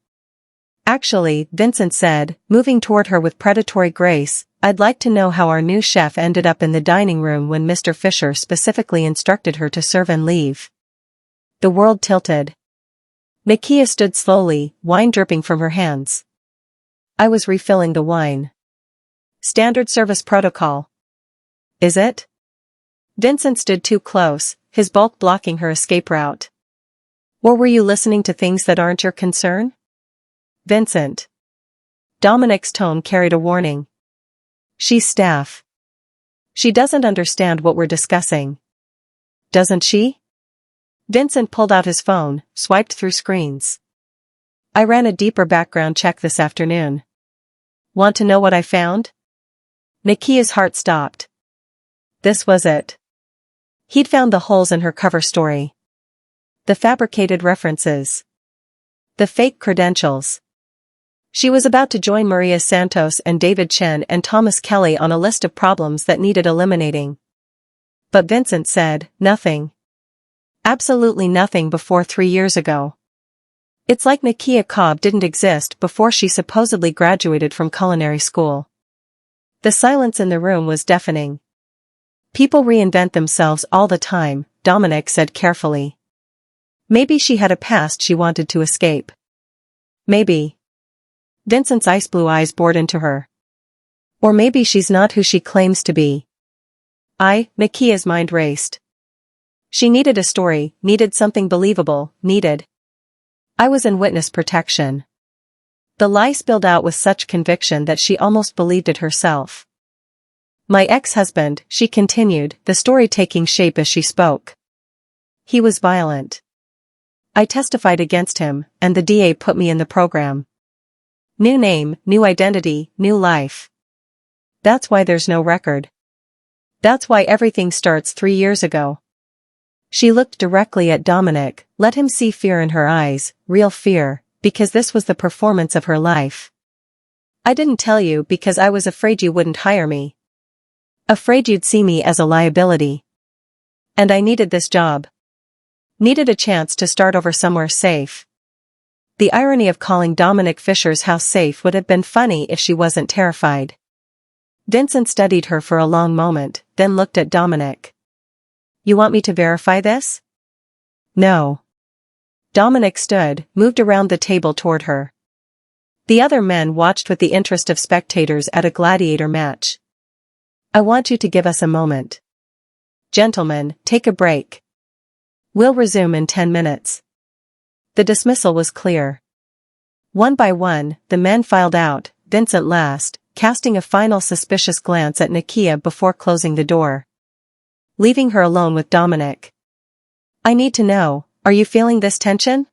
Actually, Vincent said, moving toward her with predatory grace, I'd like to know how our new chef ended up in the dining room when Mr. Fischer specifically instructed her to serve and leave. The world tilted. Nakia stood slowly, wine dripping from her hands. I was refilling the wine. Standard service protocol. Is it? Vincent stood too close, his bulk blocking her escape route. Or were you listening to things that aren't your concern? Vincent. Dominic's tone carried a warning. She's staff. She doesn't understand what we're discussing. Doesn't she? Vincent pulled out his phone, swiped through screens. I ran a deeper background check this afternoon. Want to know what I found? Nakia's heart stopped. This was it. He'd found the holes in her cover story. The fabricated references. The fake credentials. She was about to join Maria Santos and David Chen and Thomas Kelly on a list of problems that needed eliminating. But Vincent said, nothing. Absolutely nothing before 3 years ago. It's like Nakia Cobb didn't exist before she supposedly graduated from culinary school. The silence in the room was deafening. People reinvent themselves all the time, Dominic said carefully. Maybe she had a past she wanted to escape. Maybe. Vincent's ice blue eyes bored into her. Or maybe she's not who she claims to be. Nakia's mind raced. She needed a story, needed something believable, needed. I was in witness protection. The lie spilled out with such conviction that she almost believed it herself. My ex-husband, she continued, the story taking shape as she spoke. He was violent. I testified against him, and the DA put me in the program. New name, new identity, new life. That's why there's no record. That's why everything starts 3 years ago. She looked directly at Dominic, let him see fear in her eyes, real fear, because this was the performance of her life. I didn't tell you because I was afraid you wouldn't hire me. Afraid you'd see me as a liability. And I needed this job. Needed a chance to start over somewhere safe. The irony of calling Dominic Fischer's house safe would have been funny if she wasn't terrified. Vincent studied her for a long moment, then looked at Dominic. You want me to verify this? No. Dominic stood, moved around the table toward her. The other men watched with the interest of spectators at a gladiator match. I want you to give us a moment. Gentlemen, take a break. We'll resume in 10 minutes. The dismissal was clear. One by one, the men filed out, Vincent last, casting a final suspicious glance at Nakia before closing the door. Leaving her alone with Dominic. I need to know, are you feeling this tension?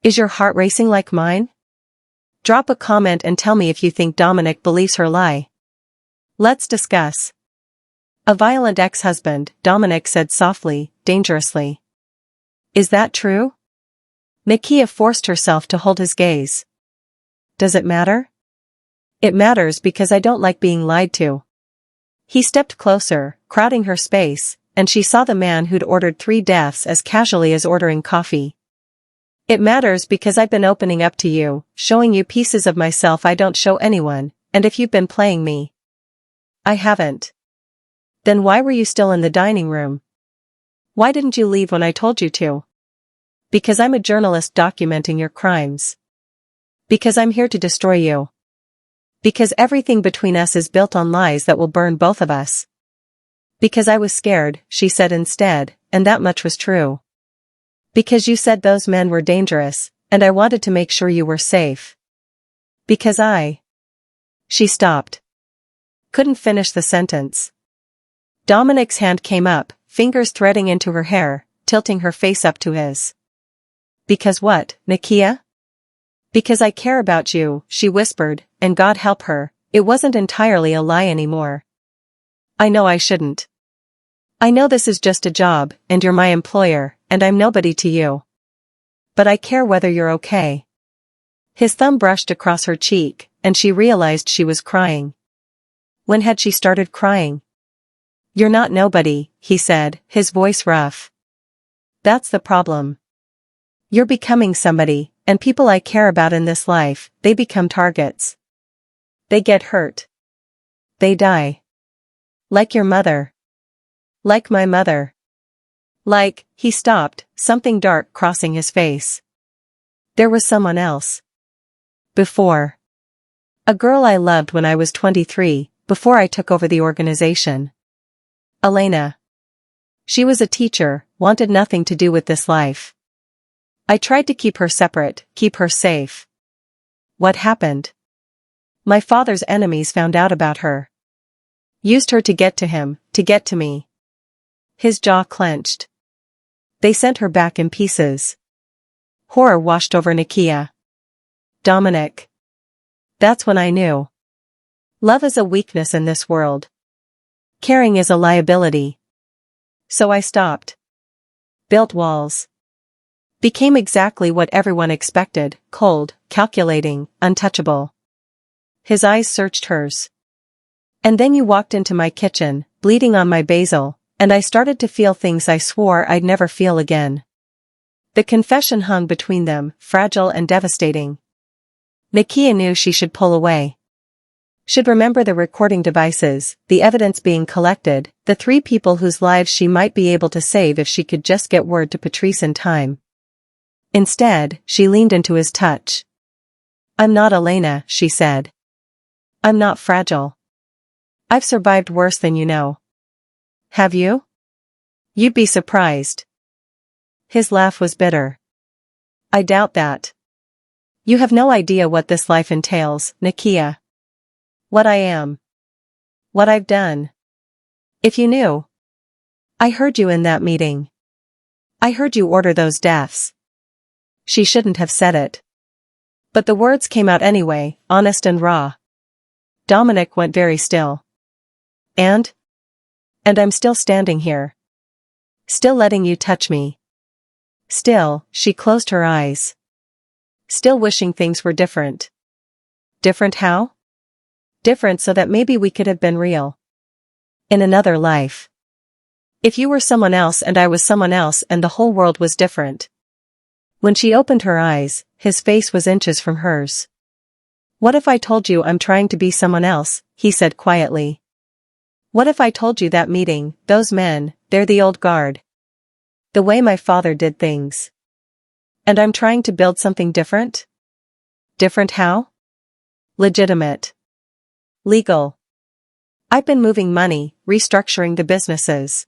Is your heart racing like mine? Drop a comment and tell me if you think Dominic believes her lie. Let's discuss. A violent ex-husband, Dominic said softly, dangerously. Is that true? Nakia forced herself to hold his gaze. Does it matter? It matters because I don't like being lied to. He stepped closer, crowding her space, and she saw the man who'd ordered 3 deaths as casually as ordering coffee. It matters because I've been opening up to you, showing you pieces of myself I don't show anyone, and if you've been playing me. I haven't. Then why were you still in the dining room? Why didn't you leave when I told you to? Because I'm a journalist documenting your crimes. Because I'm here to destroy you. Because everything between us is built on lies that will burn both of us. Because I was scared, she said instead, and that much was true. Because you said those men were dangerous, and I wanted to make sure you were safe. Because She stopped. Couldn't finish the sentence. Dominic's hand came up, fingers threading into her hair, tilting her face up to his. Because what, Nakia? Because I care about you, she whispered, and God help her, it wasn't entirely a lie anymore. I know I shouldn't. I know this is just a job, and you're my employer, and I'm nobody to you. But I care whether you're okay. His thumb brushed across her cheek, and she realized she was crying. When had she started crying? "You're not nobody," he said, his voice rough. "That's the problem. You're becoming somebody, and people I care about in this life, they become targets. They get hurt. They die. Like your mother. Like my mother. Like," he stopped, something dark crossing his face. "There was someone else. Before. A girl I loved when I was 23, before I took over the organization. Elena. She was a teacher, wanted nothing to do with this life. I tried to keep her separate, keep her safe. What happened? My father's enemies found out about her. Used her to get to him, to get to me." His jaw clenched. "They sent her back in pieces." Horror washed over Nakia. "Dominic. That's when I knew. Love is a weakness in this world. Caring is a liability. So I stopped. Built walls. Became exactly what everyone expected, cold, calculating, untouchable." His eyes searched hers. "And then you walked into my kitchen, bleeding on my basil, and I started to feel things I swore I'd never feel again." The confession hung between them, fragile and devastating. Nakia knew she should pull away. Should remember the recording devices, the evidence being collected, the 3 people whose lives she might be able to save if she could just get word to Patrice in time. Instead, she leaned into his touch. "I'm not Elena," she said. "I'm not fragile. I've survived worse than you know." "Have you?" "You'd be surprised." His laugh was bitter. "I doubt that. You have no idea what this life entails, Nakia. What I am. What I've done. If you knew. I heard you in that meeting. I heard you order those deaths." She shouldn't have said it. But the words came out anyway, honest and raw. Dominic went very still. And I'm still standing here. Still letting you touch me. Still," she closed her eyes. "Still wishing things were different." "Different how?" "Different so that maybe we could have been real. In another life. If you were someone else and I was someone else and the whole world was different." When she opened her eyes, his face was inches from hers. "What if I told you I'm trying to be someone else?" he said quietly. "What if I told you that meeting, those men, they're the old guard. The way my father did things. And I'm trying to build something different?" "Different how?" "Legitimate. Legal. I've been moving money, restructuring the businesses.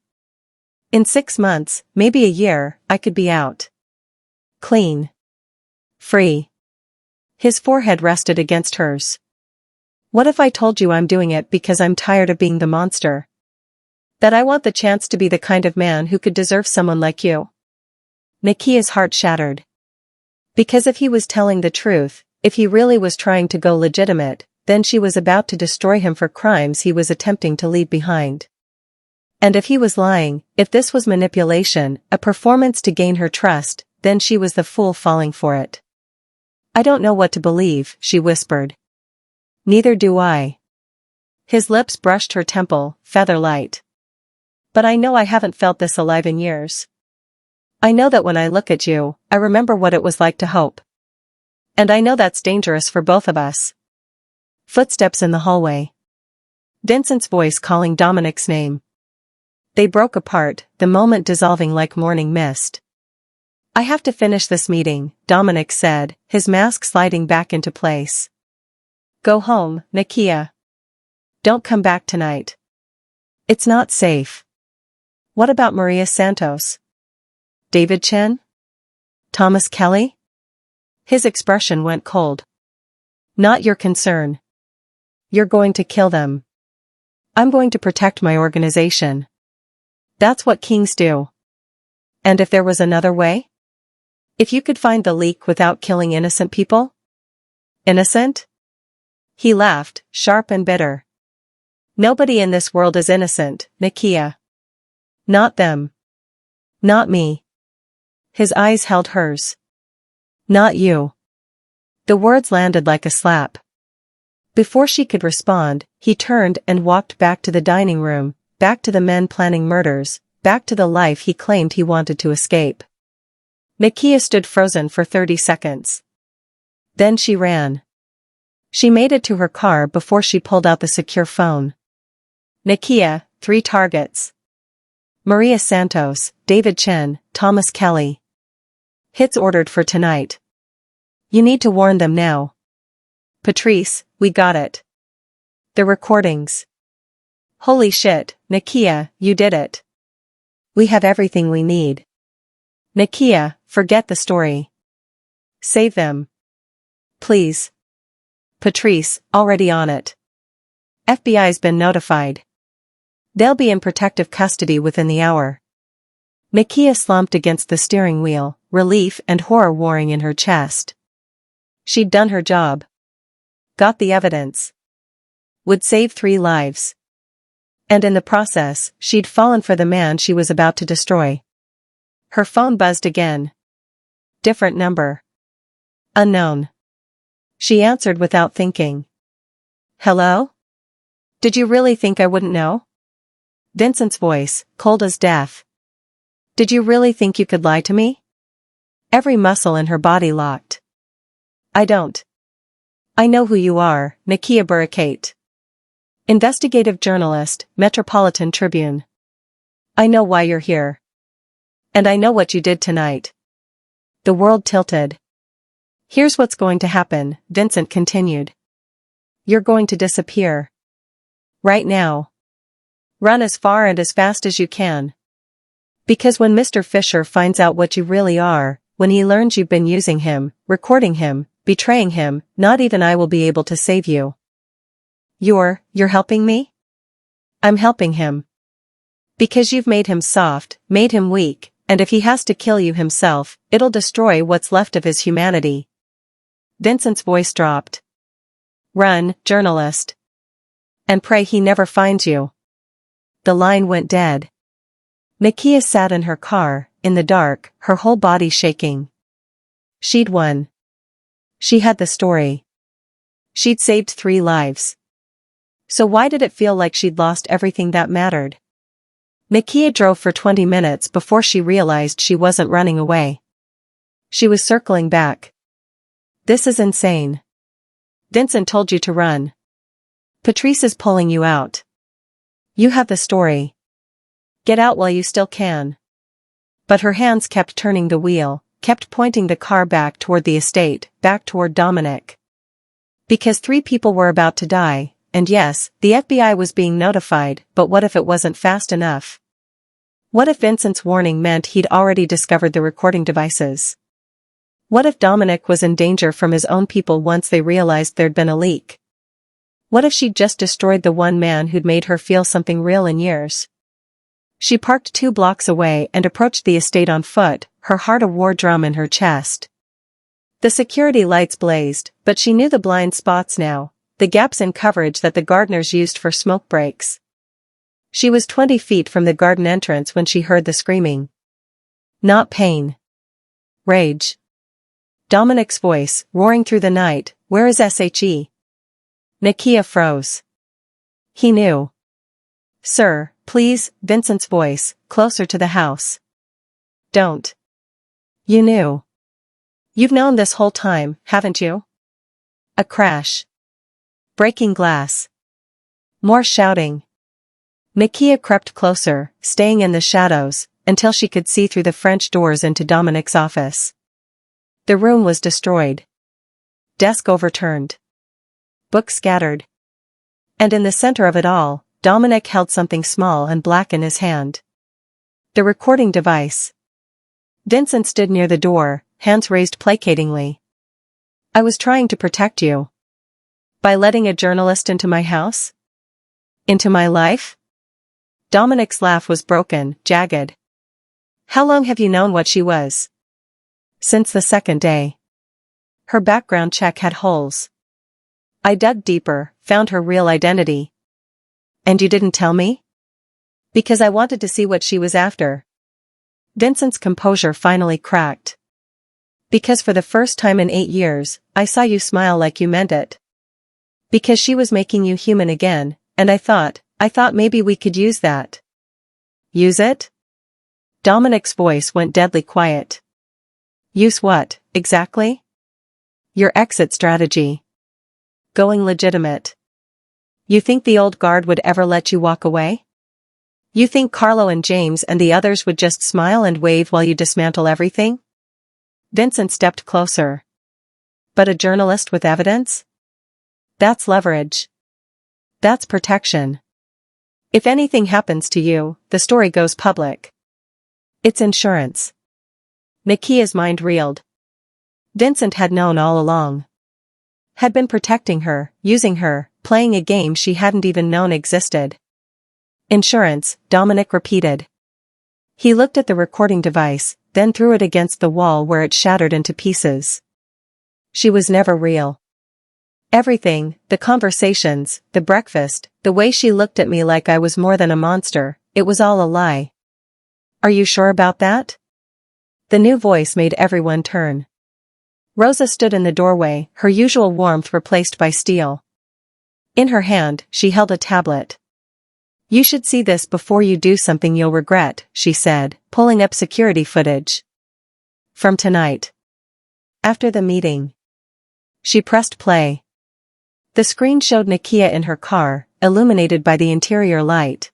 In 6 months, maybe a year, I could be out. Clean. Free." His forehead rested against hers. "What if I told you I'm doing it because I'm tired of being the monster? That I want the chance to be the kind of man who could deserve someone like you?" Nakia's heart shattered. Because if he was telling the truth, if he really was trying to go legitimate, then she was about to destroy him for crimes he was attempting to leave behind. And if he was lying, if this was manipulation, a performance to gain her trust, then she was the fool falling for it. "I don't know what to believe," she whispered. "Neither do I." His lips brushed her temple, feather-light. "But I know I haven't felt this alive in years. I know that when I look at you, I remember what it was like to hope. And I know that's dangerous for both of us." Footsteps in the hallway. Vincent's voice calling Dominic's name. They broke apart, the moment dissolving like morning mist. "I have to finish this meeting," Dominic said, his mask sliding back into place. "Go home, Nakia. Don't come back tonight. It's not safe." "What about Maria Santos? David Chen? Thomas Kelly?" His expression went cold. "Not your concern. You're going to kill them. I'm going to protect my organization. That's what kings do. And if there was another way? If you could find the leak without killing innocent people?" "Innocent?" He laughed, sharp and bitter. "Nobody in this world is innocent, Nakia. Not them. Not me." His eyes held hers. "Not you. The words landed like a slap. Before she could respond, he turned and walked back to the dining room, back to the men planning murders, back to the life he claimed he wanted to escape. Nakia stood frozen for 30 seconds. Then she ran. She made it to her car before she pulled out the secure phone. Nakia, 3 targets. Maria Santos, David Chen, Thomas Kelly. Hits ordered for tonight. You need to warn them now. Patrice, we got it. The recordings. Holy shit, Nakia, you did it. We have everything we need. Nakia, forget the story. Save them. Please. Patrice, already on it. FBI's been notified. They'll be in protective custody within the hour. Nakia slumped against the steering wheel, relief and horror warring in her chest. She'd done her job. Got the evidence. Would save 3 lives. And in the process, she'd fallen for the man she was about to destroy. Her phone buzzed again. Different number. Unknown. She answered without thinking. Hello? Did you really think I wouldn't know? Vincent's voice, cold as death. Did you really think you could lie to me? Every muscle in her body locked. I don't. I know who you are, Nakia Barakat. Investigative journalist, Metropolitan Tribune. I know why you're here. And I know what you did tonight. The world tilted. Here's what's going to happen, Vincent continued. You're going to disappear. Right now. Run as far and as fast as you can. Because when Mr. Fischer finds out what you really are, when he learns you've been using him, recording him, betraying him, not even I will be able to save you. You're helping me? I'm helping him. Because you've made him soft, made him weak, and if he has to kill you himself, it'll destroy what's left of his humanity. Vincent's voice dropped. Run, journalist. And pray he never finds you. The line went dead. Nakia sat in her car, in the dark, her whole body shaking. She'd won. She had the story. She'd saved 3 lives. So why did it feel like she'd lost everything that mattered? Nakia drove for 20 minutes before she realized she wasn't running away. She was circling back. This is insane. Vincent told you to run. Patrice is pulling you out. You have the story. Get out while you still can. But her hands kept turning the wheel, kept pointing the car back toward the estate, back toward Dominic. Because 3 people were about to die, and yes, the FBI was being notified, but what if it wasn't fast enough? What if Vincent's warning meant he'd already discovered the recording devices? What if Dominic was in danger from his own people once they realized there'd been a leak? What if she'd just destroyed the one man who'd made her feel something real in years? She parked 2 blocks away and approached the estate on foot, her heart a war drum in her chest. The security lights blazed, but she knew the blind spots now, the gaps in coverage that the gardeners used for smoke breaks. She was 20 feet from the garden entrance when she heard the screaming. Not pain. Rage. Dominic's voice, roaring through the night, where is SHE? Nakia froze. He knew. Sir, please, Vincent's voice, closer to the house. Don't. You knew. You've known this whole time, haven't you? A crash. Breaking glass. More shouting. Nakia crept closer, staying in the shadows, until she could see through the French doors into Dominic's office. The room was destroyed. Desk overturned. Books scattered. And in the center of it all, Dominic held something small and black in his hand. The recording device. Vincent stood near the door, hands raised placatingly. I was trying to protect you. By letting a journalist into my house? Into my life? Dominic's laugh was broken, jagged. How long have you known what she was? Since the 2nd day. Her background check had holes. I dug deeper, found her real identity. And you didn't tell me? Because I wanted to see what she was after. Vincent's composure finally cracked. Because for the first time in 8 years, I saw you smile like you meant it. Because she was making you human again, and I thought maybe we could use that. Use it? Dominic's voice went deadly quiet. Use what, exactly? Your exit strategy. Going legitimate. You think the old guard would ever let you walk away? You think Carlo and James and the others would just smile and wave while you dismantle everything? Vincent stepped closer. But a journalist with evidence? That's leverage. That's protection. If anything happens to you, the story goes public. It's insurance. Nakia's mind reeled. Vincent had known all along. Had been protecting her, using her, playing a game she hadn't even known existed. Insurance, Dominic repeated. He looked at the recording device, then threw it against the wall where it shattered into pieces. She was never real. Everything, the conversations, the breakfast, the way she looked at me like I was more than a monster, it was all a lie. Are you sure about that? The new voice made everyone turn. Rosa stood in the doorway, her usual warmth replaced by steel. In her hand, she held a tablet. You should see this before you do something you'll regret, she said, pulling up security footage. From tonight. After the meeting. She pressed play. The screen showed Nakia in her car, illuminated by the interior light.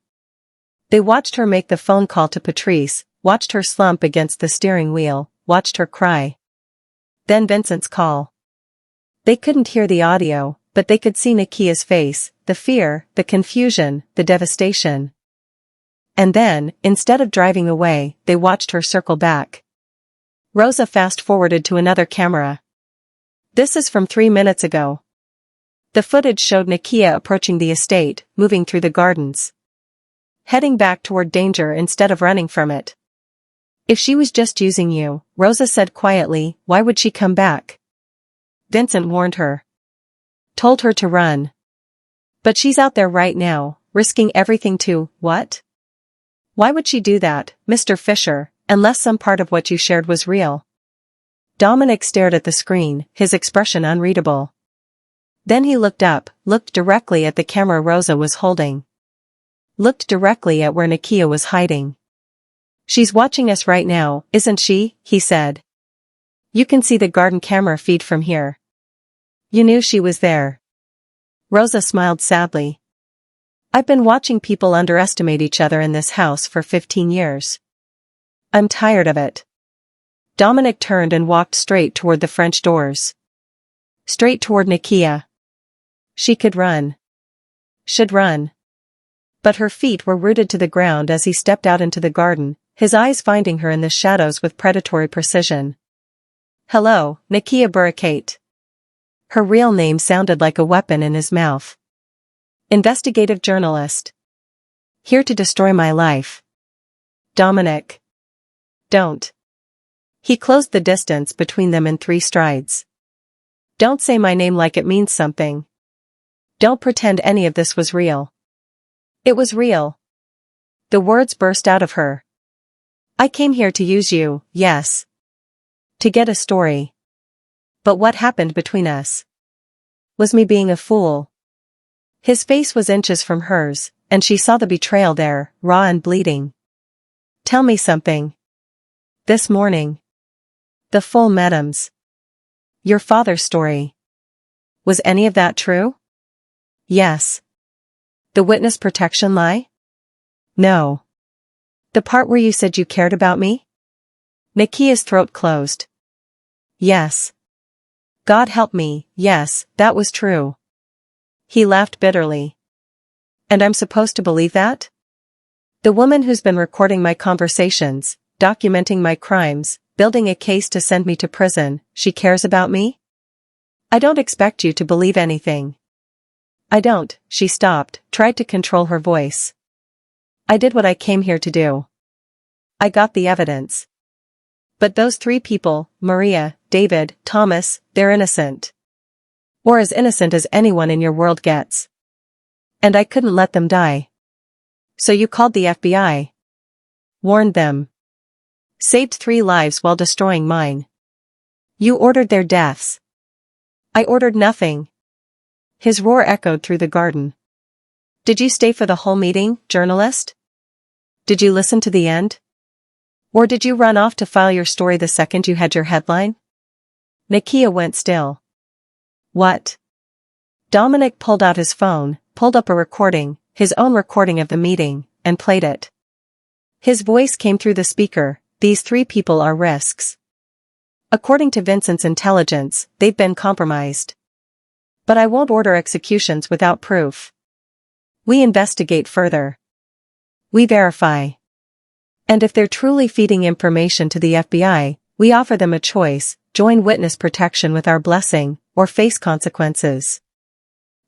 They watched her make the phone call to Patrice, watched her slump against the steering wheel, watched her cry. Then Vincent's call. They couldn't hear the audio, but they could see Nakia's face, the fear, the confusion, the devastation. And then, instead of driving away, they watched her circle back. Rosa fast-forwarded to another camera. This is from 3 minutes ago. The footage showed Nakia approaching the estate, moving through the gardens. Heading back toward danger instead of running from it. If she was just using you, Rosa said quietly, why would she come back? Vincent warned her. Told her to run. But she's out there right now, risking everything to, what? Why would she do that, Mr. Fischer, unless some part of what you shared was real? Dominic stared at the screen, his expression unreadable. Then he looked up, looked directly at the camera Rosa was holding. Looked directly at where Nakia was hiding. She's watching us right now, isn't she? He said. You can see the garden camera feed from here. You knew she was there. Rosa smiled sadly. I've been watching people underestimate each other in this house for 15 years. I'm tired of it. Dominic turned and walked straight toward the French doors. Straight toward Nakia. She could run. Should run. But her feet were rooted to the ground as he stepped out into the garden, his eyes finding her in the shadows with predatory precision. Hello, Nakia Barakat. Her real name sounded like a weapon in his mouth. Investigative journalist. Here to destroy my life. Dominic. Don't. He closed the distance between them in 3 strides. Don't say my name like it means something. Don't pretend any of this was real. It was real. The words burst out of her. I came here to use you, yes. To get a story. But what happened between us? Was me being a fool? His face was inches from hers, and she saw the betrayal there, raw and bleeding. Tell me something. This morning. The full Medams. Your father's story. Was any of that true? Yes. The witness protection lie? No. The part where you said you cared about me? Nakia's throat closed. Yes. God help me, yes, that was true. He laughed bitterly. And I'm supposed to believe that? The woman who's been recording my conversations, documenting my crimes, building a case to send me to prison, she cares about me? I don't expect you to believe anything. I don't, she stopped, tried to control her voice. I did what I came here to do. I got the evidence. But those 3 people, Maria, David, Thomas, they're innocent. Or as innocent as anyone in your world gets. And I couldn't let them die. So you called the FBI. Warned them. Saved 3 lives while destroying mine. You ordered their deaths. I ordered nothing. His roar echoed through the garden. Did you stay for the whole meeting, journalist? Did you listen to the end? Or did you run off to file your story the second you had your headline? Nakia went still. What? Dominic pulled out his phone, pulled up a recording, his own recording of the meeting, and played it. His voice came through the speaker. These 3 people are risks. According to Vincent's intelligence, they've been compromised. But I won't order executions without proof. We investigate further. We verify. And if they're truly feeding information to the FBI, we offer them a choice: join witness protection with our blessing, or face consequences.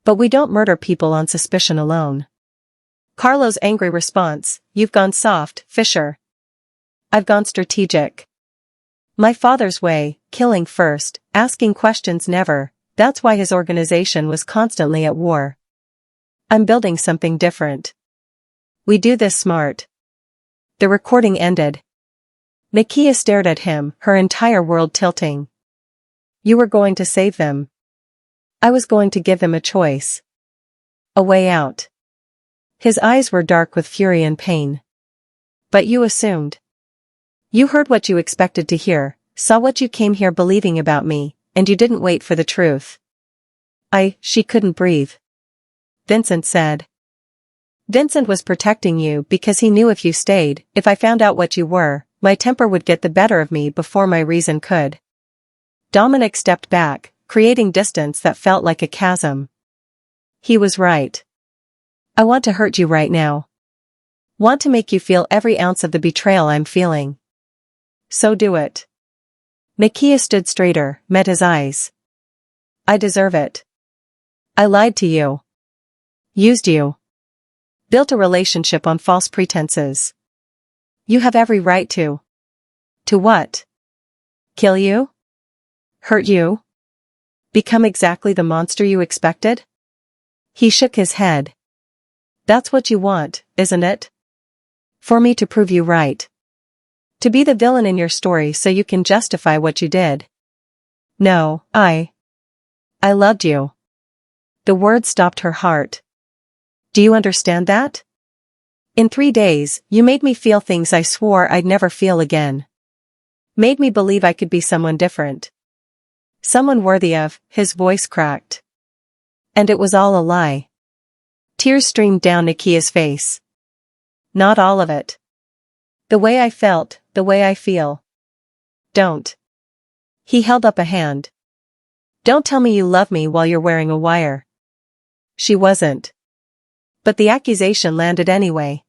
But we don't murder people on suspicion alone. Carlo's angry response: You've gone soft, Fischer. I've gone strategic. My father's way, killing first, asking questions never. That's why his organization was constantly at war. I'm building something different. We do this smart. The recording ended. Nakia stared at him, her entire world tilting. You were going to save them. I was going to give them a choice. A way out. His eyes were dark with fury and pain. But you assumed. You heard what you expected to hear, saw what you came here believing about me, and you didn't wait for the truth. She couldn't breathe. Vincent said. Vincent was protecting you because he knew if you stayed, if I found out what you were, my temper would get the better of me before my reason could. Dominic stepped back, creating distance that felt like a chasm. He was right. I want to hurt you right now. Want to make you feel every ounce of the betrayal I'm feeling. So do it. Nakia stood straighter, met his eyes. I deserve it. I lied to you. Used you. Built a relationship on false pretenses. You have every right to. To what? Kill you? Hurt you? Become exactly the monster you expected? He shook his head. That's what you want, isn't it? For me to prove you right. To be the villain in your story so you can justify what you did. No, I loved you. The word stopped her heart. Do you understand that? In 3 days, you made me feel things I swore I'd never feel again. Made me believe I could be someone different. Someone worthy of. His voice cracked. And it was all a lie. Tears streamed down Nakia's face. Not all of it. The way I felt, the way I feel. Don't. He held up a hand. Don't tell me you love me while you're wearing a wire. She wasn't. But the accusation landed anyway.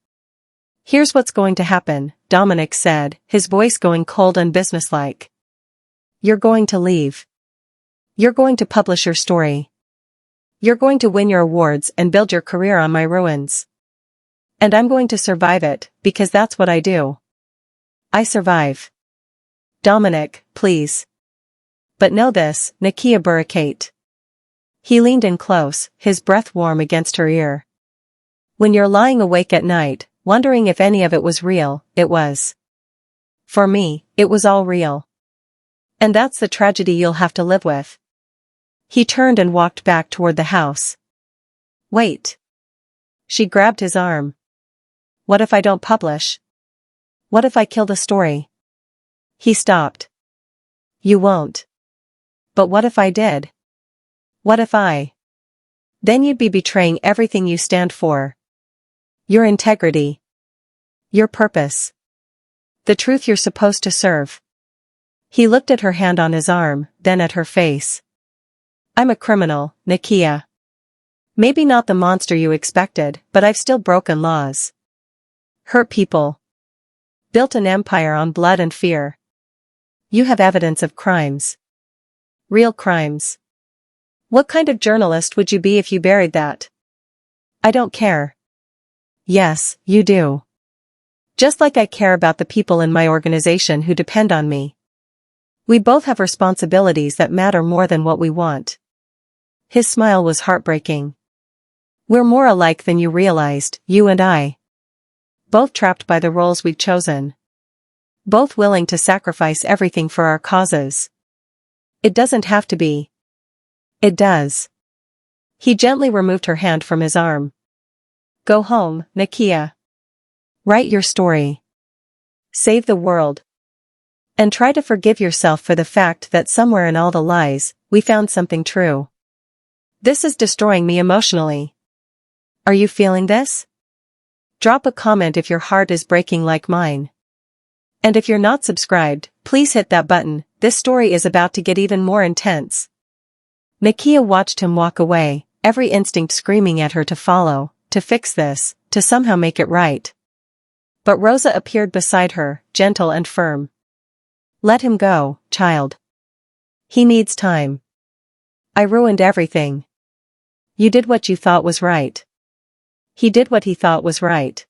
Here's what's going to happen, Dominic said, his voice going cold and businesslike. You're going to leave. You're going to publish your story. You're going to win your awards and build your career on my ruins. And I'm going to survive it, because that's what I do. I survive. Dominic, please. But know this, Nakia Barakat. He leaned in close, his breath warm against her ear. When you're lying awake at night, wondering if any of it was real, it was. For me, it was all real. And that's the tragedy you'll have to live with. He turned and walked back toward the house. Wait. She grabbed his arm. What if I don't publish? What if I kill the story? He stopped. You won't. But what if I did? What if I? Then you'd be betraying everything you stand for. Your integrity. Your purpose. The truth you're supposed to serve. He looked at her hand on his arm, then at her face. I'm a criminal, Nakia. Maybe not the monster you expected, but I've still broken laws. Hurt people. Built an empire on blood and fear. You have evidence of crimes. Real crimes. What kind of journalist would you be if you buried that? I don't care. Yes, you do. Just like I care about the people in my organization who depend on me. We both have responsibilities that matter more than what we want. His smile was heartbreaking. We're more alike than you realized, you and I. Both trapped by the roles we've chosen. Both willing to sacrifice everything for our causes. It doesn't have to be. It does. He gently removed her hand from his arm. Go home, Nakia. Write your story. Save the world. And try to forgive yourself for the fact that somewhere in all the lies, we found something true. This is destroying me emotionally. Are you feeling this? Drop a comment if your heart is breaking like mine. And if you're not subscribed, please hit that button. This story is about to get even more intense. Nakia watched him walk away, every instinct screaming at her to follow, to fix this, to somehow make it right. But Rosa appeared beside her, gentle and firm. Let him go, child. He needs time. I ruined everything. You did what you thought was right. He did what he thought was right.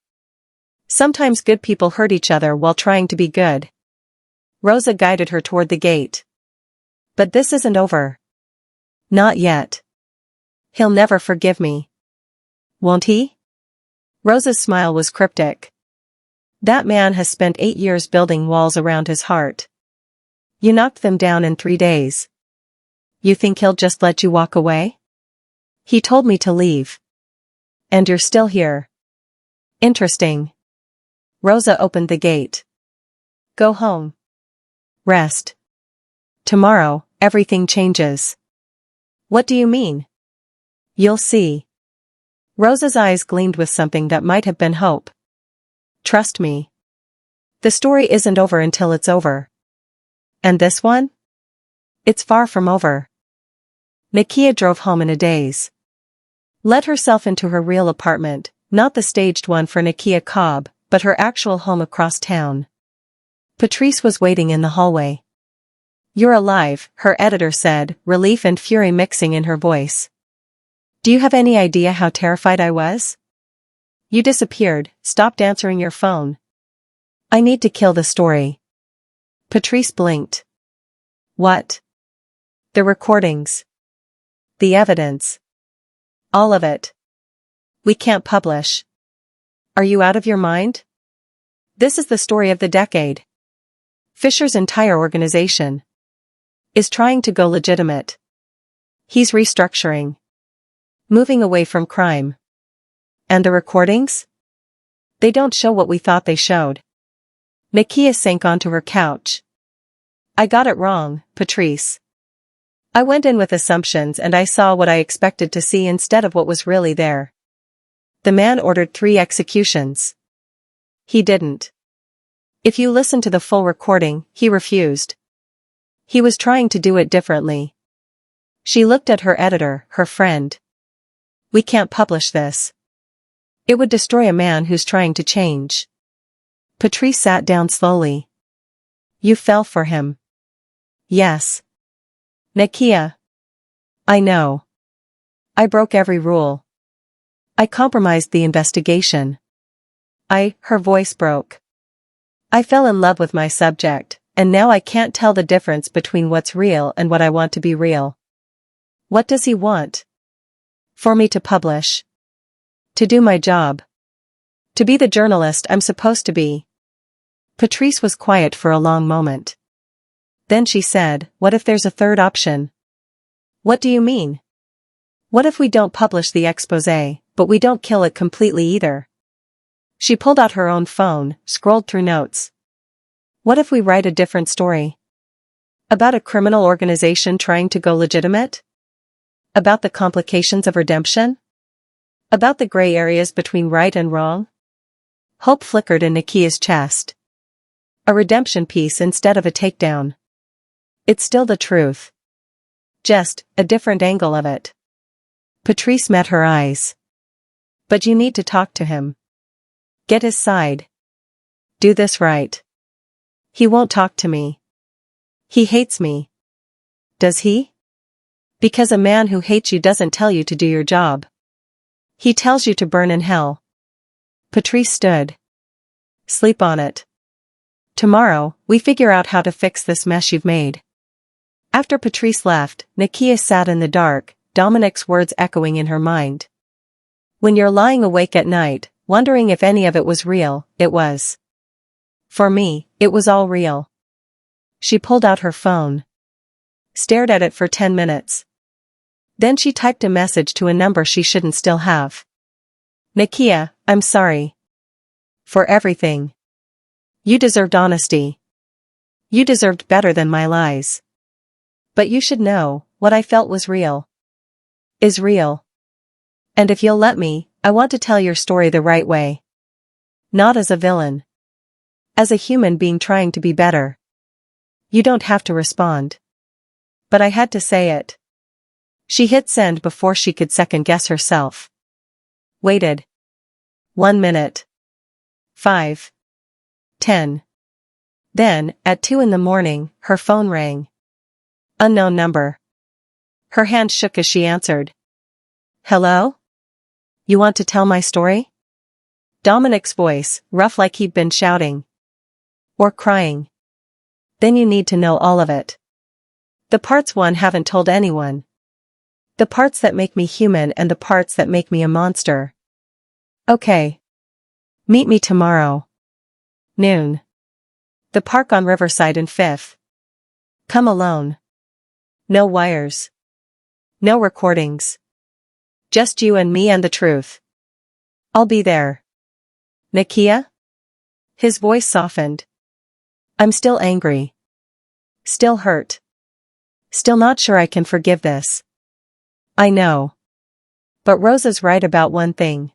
Sometimes good people hurt each other while trying to be good. Rosa guided her toward the gate. But this isn't over. Not yet. He'll never forgive me. Won't he? Rosa's smile was cryptic. That man has spent 8 years building walls around his heart. You knocked them down in 3 days. You think he'll just let you walk away? He told me to leave. And you're still here. Interesting. Rosa opened the gate. Go home. Rest. Tomorrow, everything changes. What do you mean? You'll see. Rosa's eyes gleamed with something that might have been hope. Trust me. The story isn't over until it's over. And this one? It's far from over. Nakia drove home in a daze. Let herself into her real apartment, not the staged one for Nakia Cobb, but her actual home across town. Patrice was waiting in the hallway. You're alive, her editor said, relief and fury mixing in her voice. Do you have any idea how terrified I was? You disappeared, stopped answering your phone. I need to kill the story. Patrice blinked. What? The recordings. The evidence. All of it. We can't publish. Are you out of your mind? This is the story of the decade. Fischer's entire organization is trying to go legitimate. He's restructuring. Moving away from crime. And the recordings? They don't show what we thought they showed. Nakia sank onto her couch. I got it wrong, Patrice. I went in with assumptions and I saw what I expected to see instead of what was really there. The man ordered 3 executions. He didn't. If you listen to the full recording, he refused. He was trying to do it differently. She looked at her editor, her friend. We can't publish this. It would destroy a man who's trying to change. Patrice sat down slowly. You fell for him. Yes. Nakia. I know. I broke every rule. I compromised the investigation. Her voice broke. I fell in love with my subject, and now I can't tell the difference between what's real and what I want to be real. What does he want? For me to publish. To do my job. To be the journalist I'm supposed to be. Patrice was quiet for a long moment. Then she said, what if there's a third option? What do you mean? What if we don't publish the exposé, but we don't kill it completely either? She pulled out her own phone, scrolled through notes. What if we write a different story? About a criminal organization trying to go legitimate? About the complications of redemption? About the gray areas between right and wrong? Hope flickered in Nakia's chest. A redemption piece instead of a takedown. It's still the truth. Just a different angle of it. Patrice met her eyes. But you need to talk to him. Get his side. Do this right. He won't talk to me. He hates me. Does he? Because a man who hates you doesn't tell you to do your job. He tells you to burn in hell. Patrice stood. Sleep on it. Tomorrow, we figure out how to fix this mess you've made. After Patrice left, Nakia sat in the dark, Dominic's words echoing in her mind. When you're lying awake at night, wondering if any of it was real, it was. For me, it was all real. She pulled out her phone. stared at it for 10 minutes. Then she typed a message to a number she shouldn't still have. Nakia, I'm sorry. For everything. You deserved honesty. You deserved better than my lies. But you should know, what I felt was real. Is real. And if you'll let me, I want to tell your story the right way. Not as a villain. As a human being trying to be better. You don't have to respond. But I had to say it. She hit send before she could second-guess herself. Waited. 1 minute. 5. 10. Then, at 2 in the morning, her phone rang. Unknown number. Her hand shook as she answered. Hello? You want to tell my story? Dominic's voice, rough like he'd been shouting. Or crying. Then you need to know all of it. The parts one haven't told anyone. The parts that make me human and the parts that make me a monster. Okay. Meet me tomorrow. Noon. The park on Riverside and 5th. Come alone. No wires. No recordings. Just you and me and the truth. I'll be there. Nakia? His voice softened. I'm still angry. Still hurt. Still not sure I can forgive this. I know. But Rosa's right about one thing.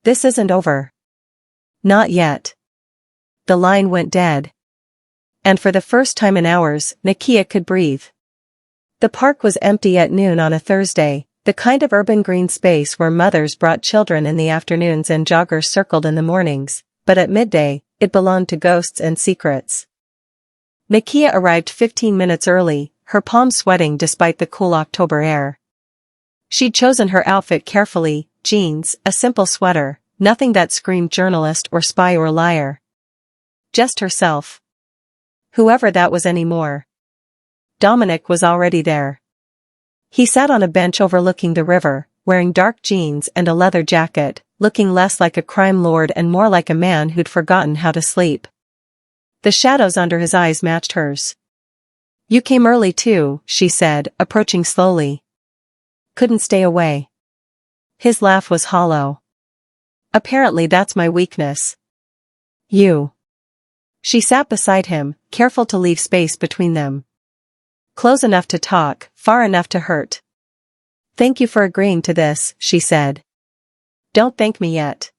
This isn't over. Not yet. The line went dead. And for the first time in hours, Nakia could breathe. The park was empty at noon on a Thursday, the kind of urban green space where mothers brought children in the afternoons and joggers circled in the mornings, but at midday, it belonged to ghosts and secrets. Nakia arrived 15 minutes early, her palms sweating despite the cool October air. She'd chosen her outfit carefully, jeans, a simple sweater, nothing that screamed journalist or spy or liar. Just herself. Whoever that was anymore. Dominic was already there. He sat on a bench overlooking the river, wearing dark jeans and a leather jacket, looking less like a crime lord and more like a man who'd forgotten how to sleep. The shadows under his eyes matched hers. You came early too, she said, approaching slowly. Couldn't stay away. His laugh was hollow. Apparently that's my weakness. You. She sat beside him, careful to leave space between them. Close enough to talk, far enough to hurt. Thank you for agreeing to this, she said. Don't thank me yet.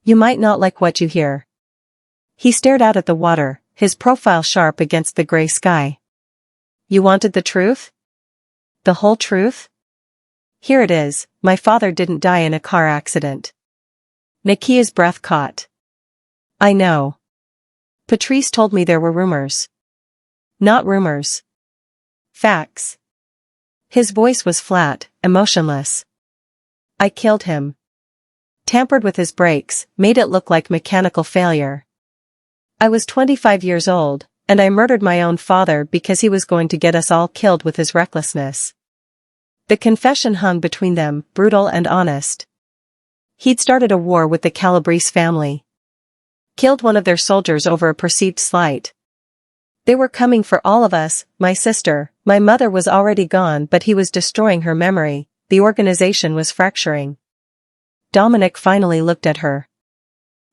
You might not like what you hear. He stared out at the water, his profile sharp against the gray sky. You wanted the truth? The whole truth? Here it is, my father didn't die in a car accident. Nakia's breath caught. I know. Patrice told me there were rumors. Not rumors. Facts. His voice was flat, emotionless. I killed him. Tampered with his brakes, made it look like mechanical failure. I was 25 years old, and I murdered my own father because he was going to get us all killed with his recklessness. The confession hung between them, brutal and honest. He'd started a war with the Calabrese family. Killed one of their soldiers over a perceived slight. They were coming for all of us, my sister, my mother was already gone but he was destroying her memory, the organization was fracturing. Dominic finally looked at her.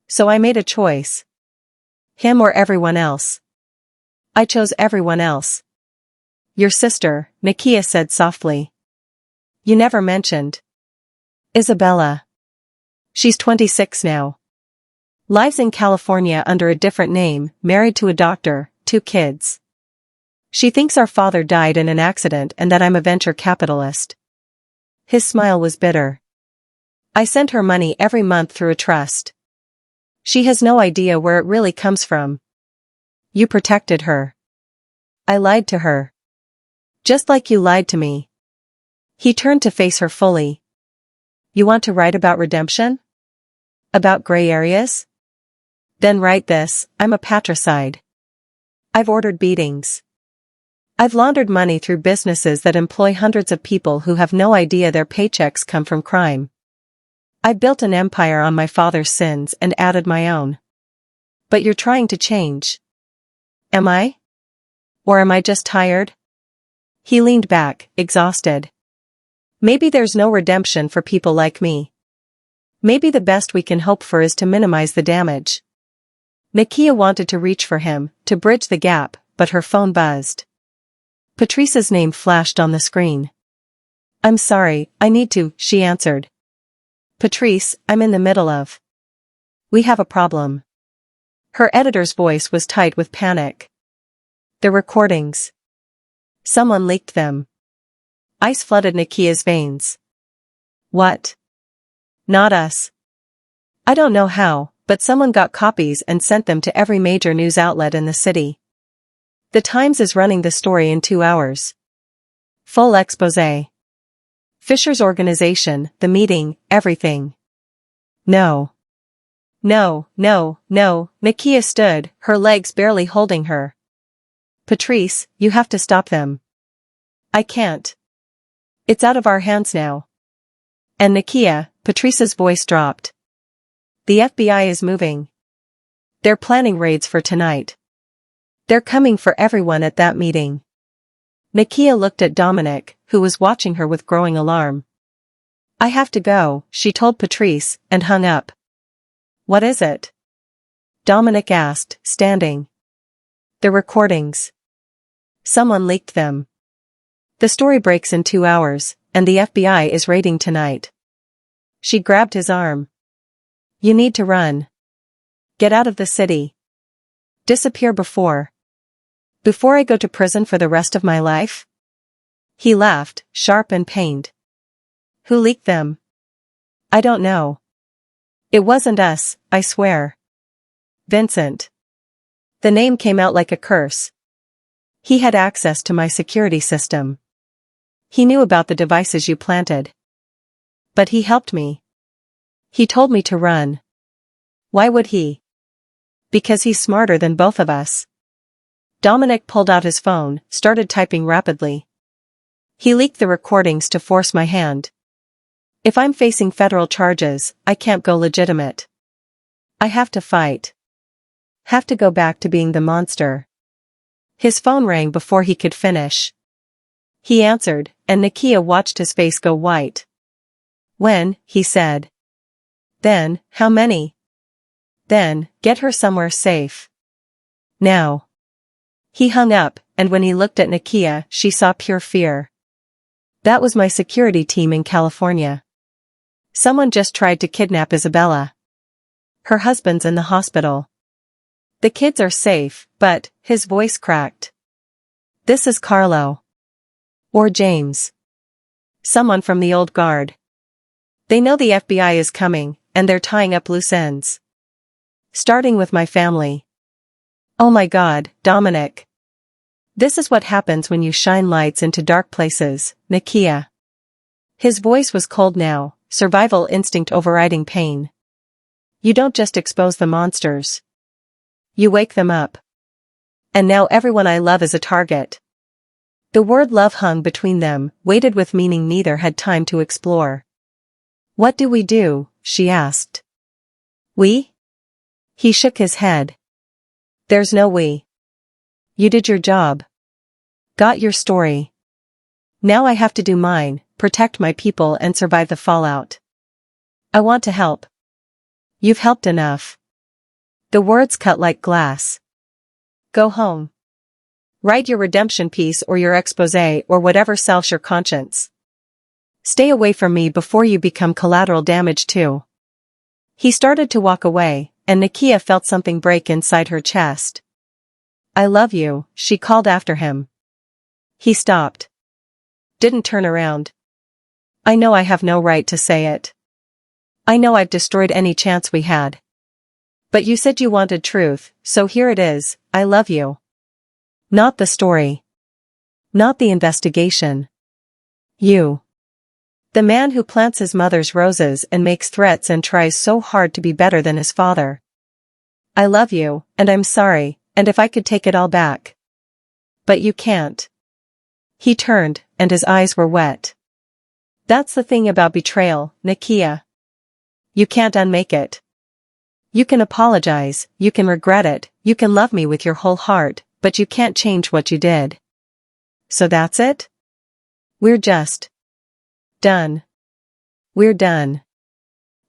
So I made a choice. Him or everyone else. I chose everyone else. Your sister, Nakia said softly. You never mentioned. Isabella. She's 26 now. Lives in California under a different name, married to a doctor, 2 kids. She thinks our father died in an accident and that I'm a venture capitalist. His smile was bitter. I send her money every month through a trust. She has no idea where it really comes from. You protected her. I lied to her. Just like you lied to me. He turned to face her fully. You want to write about redemption? About gray areas? Then write this, I'm a patricide. I've ordered beatings. I've laundered money through businesses that employ hundreds of people who have no idea their paychecks come from crime. I built an empire on my father's sins and added my own. But you're trying to change. Am I? Or am I just tired? He leaned back, exhausted. Maybe there's no redemption for people like me. Maybe the best we can hope for is to minimize the damage. Nakia wanted to reach for him, to bridge the gap, but her phone buzzed. Patrice's name flashed on the screen. I'm sorry, I need to, she answered. Patrice, I'm in the middle of. We have a problem. Her editor's voice was tight with panic. The recordings. Someone leaked them. Ice flooded Nakia's veins. What? Not us. I don't know how, but someone got copies and sent them to every major news outlet in the city. The Times is running the story in 2 hours. Full exposé. Fischer's organization, the meeting, everything. No. No, no, no, Nakia stood, her legs barely holding her. Patrice, you have to stop them. I can't. It's out of our hands now. And Nakia, Patrice's voice dropped. The FBI is moving. They're planning raids for tonight. They're coming for everyone at that meeting. Nakia looked at Dominic, who was watching her with growing alarm. I have to go, she told Patrice, and hung up. What is it? Dominic asked, standing. The recordings. Someone leaked them. The story breaks in 2 hours, and the FBI is raiding tonight. She grabbed his arm. You need to run. Get out of the city. Disappear before I go to prison for the rest of my life? He laughed, sharp and pained. Who leaked them? I don't know. It wasn't us, I swear. Vincent. The name came out like a curse. He had access to my security system. He knew about the devices you planted. But he helped me. He told me to run. Why would he? Because he's smarter than both of us. Dominic pulled out his phone, started typing rapidly. He leaked the recordings to force my hand. If I'm facing federal charges, I can't go legitimate. I have to fight. Have to go back to being the monster. His phone rang before he could finish. He answered, and Nakia watched his face go white. When, he said. Then, how many? Then, get her somewhere safe. Now. He hung up, and when he looked at Nakia, she saw pure fear. That was my security team in California. Someone just tried to kidnap Isabella. Her husband's in the hospital. The kids are safe, but, his voice cracked. This is Carlo. Or James. Someone from the old guard. They know the FBI is coming, and they're tying up loose ends. Starting with my family. Oh my God, Dominic. This is what happens when you shine lights into dark places, Nakia. His voice was cold now, survival instinct overriding pain. You don't just expose the monsters. You wake them up. And now everyone I love is a target. The word love hung between them, weighted with meaning neither had time to explore. What do we do? She asked. We? He shook his head. There's no we. You did your job. Got your story. Now I have to do mine, protect my people and survive the fallout. I want to help. You've helped enough. The words cut like glass. Go home. Write your redemption piece or your exposé or whatever sells your conscience. Stay away from me before you become collateral damage too. He started to walk away, and Nakia felt something break inside her chest. I love you, she called after him. He stopped. Didn't turn around. I know I have no right to say it. I know I've destroyed any chance we had. But you said you wanted truth, so here it is, I love you. Not the story. Not the investigation. You. The man who plants his mother's roses and makes threats and tries so hard to be better than his father. I love you, and I'm sorry, and if I could take it all back. But you can't. He turned, and his eyes were wet. That's the thing about betrayal, Nakia. You can't unmake it. You can apologize, you can regret it, you can love me with your whole heart, but you can't change what you did. So that's it? We're just done. We're done.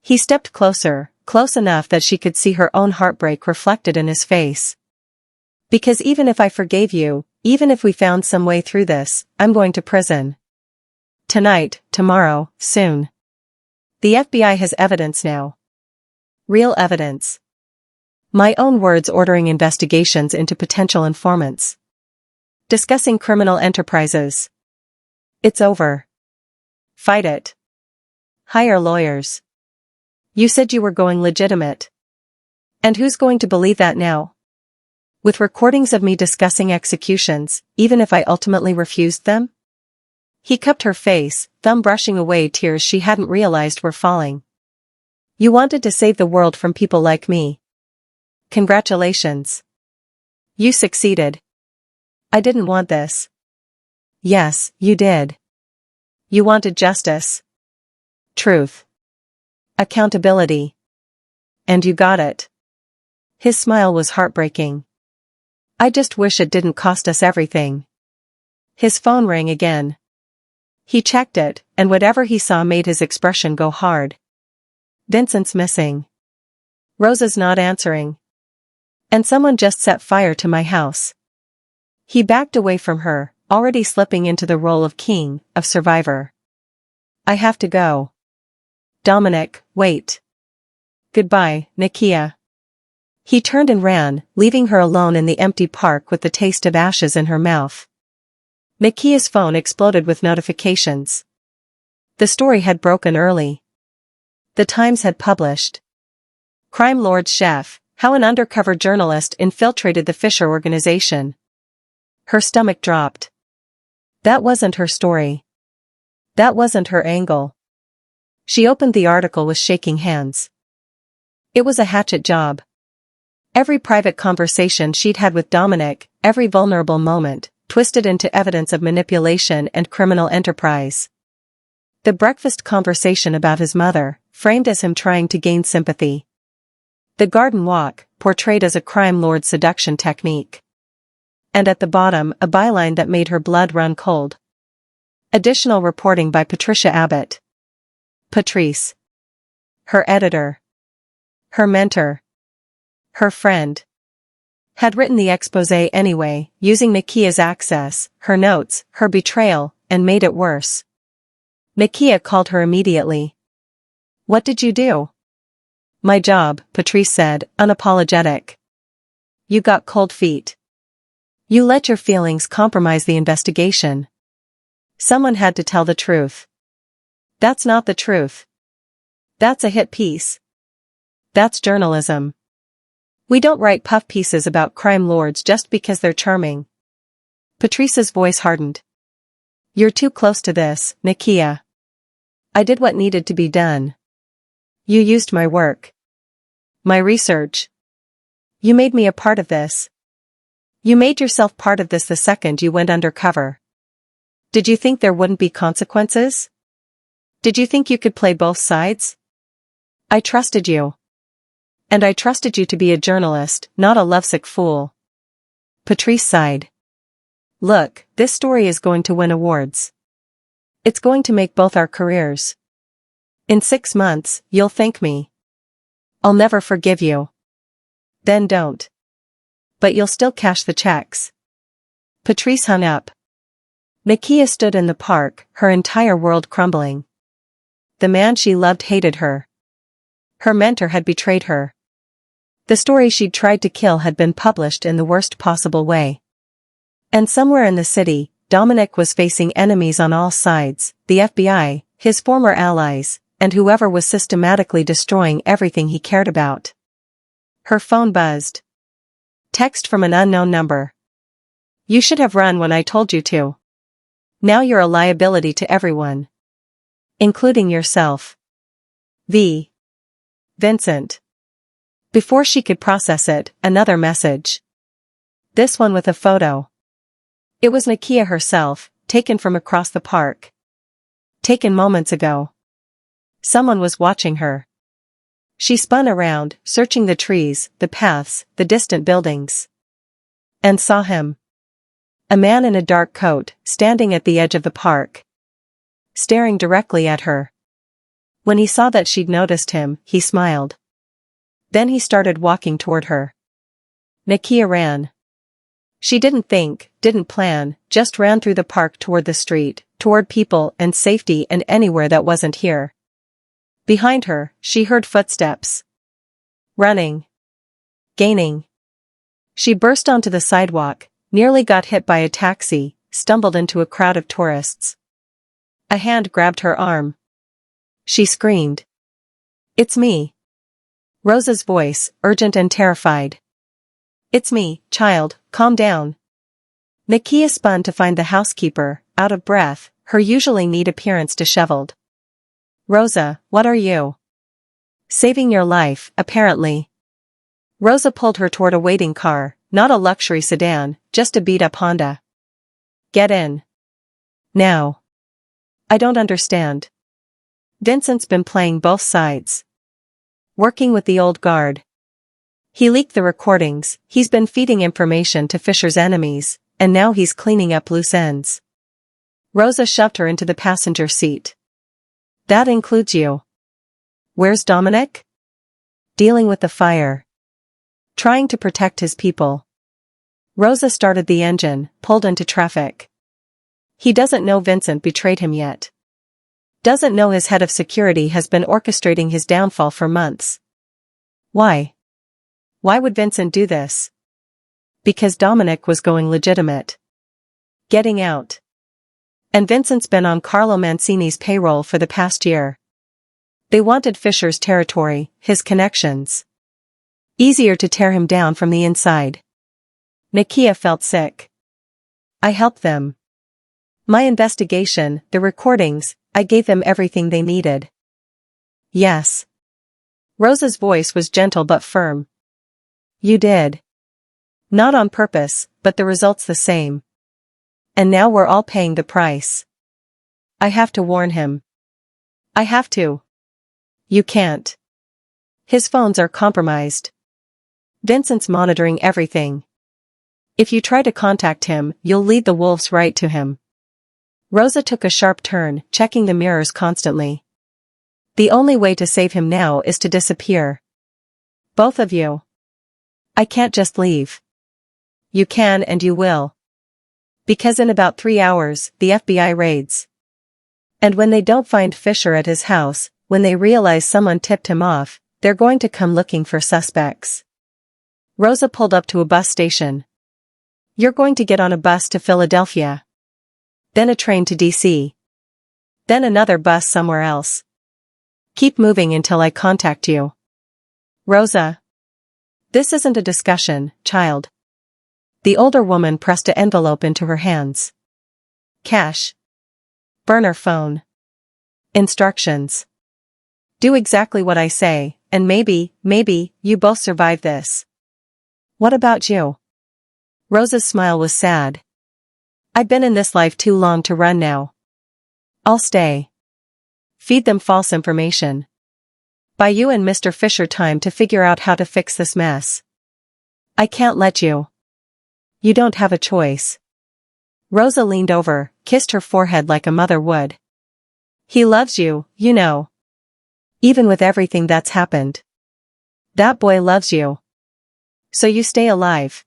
He stepped closer, close enough that she could see her own heartbreak reflected in his face. Because even if I forgave you, even if we found some way through this, I'm going to prison. Tonight, tomorrow, soon. The FBI has evidence now. Real evidence. My own words ordering investigations into potential informants. Discussing criminal enterprises. It's over. Fight it. Hire lawyers. You said you were going legitimate. And who's going to believe that now? With recordings of me discussing executions, even if I ultimately refused them? He cupped her face, thumb brushing away tears she hadn't realized were falling. You wanted to save the world from people like me. Congratulations. You succeeded. I didn't want this. Yes, you did. You wanted justice. Truth. Accountability. And you got it. His smile was heartbreaking. I just wish it didn't cost us everything. His phone rang again. He checked it, and whatever he saw made his expression go hard. Vincent's missing. Rosa's not answering. And someone just set fire to my house. He backed away from her, already slipping into the role of king, of survivor. I have to go. Dominic, wait. Goodbye, Nakia. He turned and ran, leaving her alone in the empty park with the taste of ashes in her mouth. Nakia's phone exploded with notifications. The story had broken early. The Times had published. Crime Lord's chef, how an undercover journalist infiltrated the Fischer organization. Her stomach dropped. That wasn't her story. That wasn't her angle. She opened the article with shaking hands. It was a hatchet job. Every private conversation she'd had with Dominic, every vulnerable moment, twisted into evidence of manipulation and criminal enterprise. The breakfast conversation about his mother, framed as him trying to gain sympathy. The garden walk, portrayed as a crime lord's seduction technique. And at the bottom, a byline that made her blood run cold. Additional reporting by Patricia Abbott. Patrice. Her editor. Her mentor. Her friend. Had written the exposé anyway, using Nakia's access, her notes, her betrayal, and made it worse. Nakia called her immediately. What did you do? My job, Patrice said, unapologetic. You got cold feet. You let your feelings compromise the investigation. Someone had to tell the truth. That's not the truth. That's a hit piece. That's journalism. We don't write puff pieces about crime lords just because they're charming. Patrice's voice hardened. You're too close to this, Nakia. I did what needed to be done. You used my work. My research. You made me a part of this. You made yourself part of this the second you went undercover. Did you think there wouldn't be consequences? Did you think you could play both sides? I trusted you. And I trusted you to be a journalist, not a lovesick fool. Patrice sighed. Look, this story is going to win awards. It's going to make both our careers. In 6 months, you'll thank me. I'll never forgive you. Then don't. But you'll still cash the checks. Patrice hung up. Nakia stood in the park, her entire world crumbling. The man she loved hated her. Her mentor had betrayed her. The story she'd tried to kill had been published in the worst possible way. And somewhere in the city, Dominic was facing enemies on all sides, the FBI, his former allies, and whoever was systematically destroying everything he cared about. Her phone buzzed. Text from an unknown number. You should have run when I told you to. Now you're a liability to everyone. Including yourself. V. Vincent. Before she could process it, another message. This one with a photo. It was Nakia herself, taken from across the park. Taken moments ago. Someone was watching her. She spun around, searching the trees, the paths, the distant buildings. And saw him. A man in a dark coat, standing at the edge of the park. staring directly at her. When he saw that she'd noticed him, he smiled. Then he started walking toward her. Nakia ran. She didn't think, didn't plan, just ran through the park toward the street, toward people and safety and anywhere that wasn't here. Behind her, she heard footsteps. Running. Gaining. She burst onto the sidewalk, nearly got hit by a taxi, stumbled into a crowd of tourists. A hand grabbed her arm. She screamed. "It's me." Rosa's voice, urgent and terrified. "It's me, child, calm down." Nakia spun to find the housekeeper, out of breath, her usually neat appearance disheveled. "Rosa, what are you?" "Saving your life, apparently." Rosa pulled her toward a waiting car, not a luxury sedan, just a beat-up Honda. "Get in. Now." "I don't understand." Vincent's been playing both sides. Working with the old guard. He leaked the recordings, he's been feeding information to Fischer's enemies, and now he's cleaning up loose ends. Rosa shoved her into the passenger seat. "That includes you." "Where's Dominic?" "Dealing with the fire. Trying to protect his people." Rosa started the engine, pulled into traffic. He doesn't know Vincent betrayed him yet. Doesn't know his head of security has been orchestrating his downfall for months. Why? Why would Vincent do this? Because Dominic was going legitimate. Getting out. And Vincent's been on Carlo Mancini's payroll for the past year. They wanted Fischer's territory, his connections. Easier to tear him down from the inside. Nakia felt sick. "I helped them. My investigation, the recordings, I gave them everything they needed." "Yes." Rosa's voice was gentle but firm. "You did. Not on purpose, but the result's the same. And now we're all paying the price. I have to warn him. I have to." "You can't. His phones are compromised. Vincent's monitoring everything. If you try to contact him, you'll lead the wolves right to him." Rosa took a sharp turn, checking the mirrors constantly. "The only way to save him now is to disappear. Both of you. I can't just leave." "You can and you will. Because in about 3 hours, the FBI raids. And when they don't find Fischer at his house, when they realize someone tipped him off, they're going to come looking for suspects." Rosa pulled up to a bus station. "You're going to get on a bus to Philadelphia. Then a train to DC. Then another bus somewhere else. Keep moving until I contact you." "Rosa. This isn't a discussion, child." The older woman pressed an envelope into her hands. "Cash. Burner phone. Instructions. Do exactly what I say, and maybe, you both survive this." "What about you?" Rosa's smile was sad. "I've been in this life too long to run now. I'll stay. Feed them false information. Buy you and Mr. Fischer time to figure out how to fix this mess. I can't let you. You don't have a choice." Rosa leaned over, kissed her forehead like a mother would. "He loves you, you know. Even with everything that's happened. That boy loves you. So you stay alive.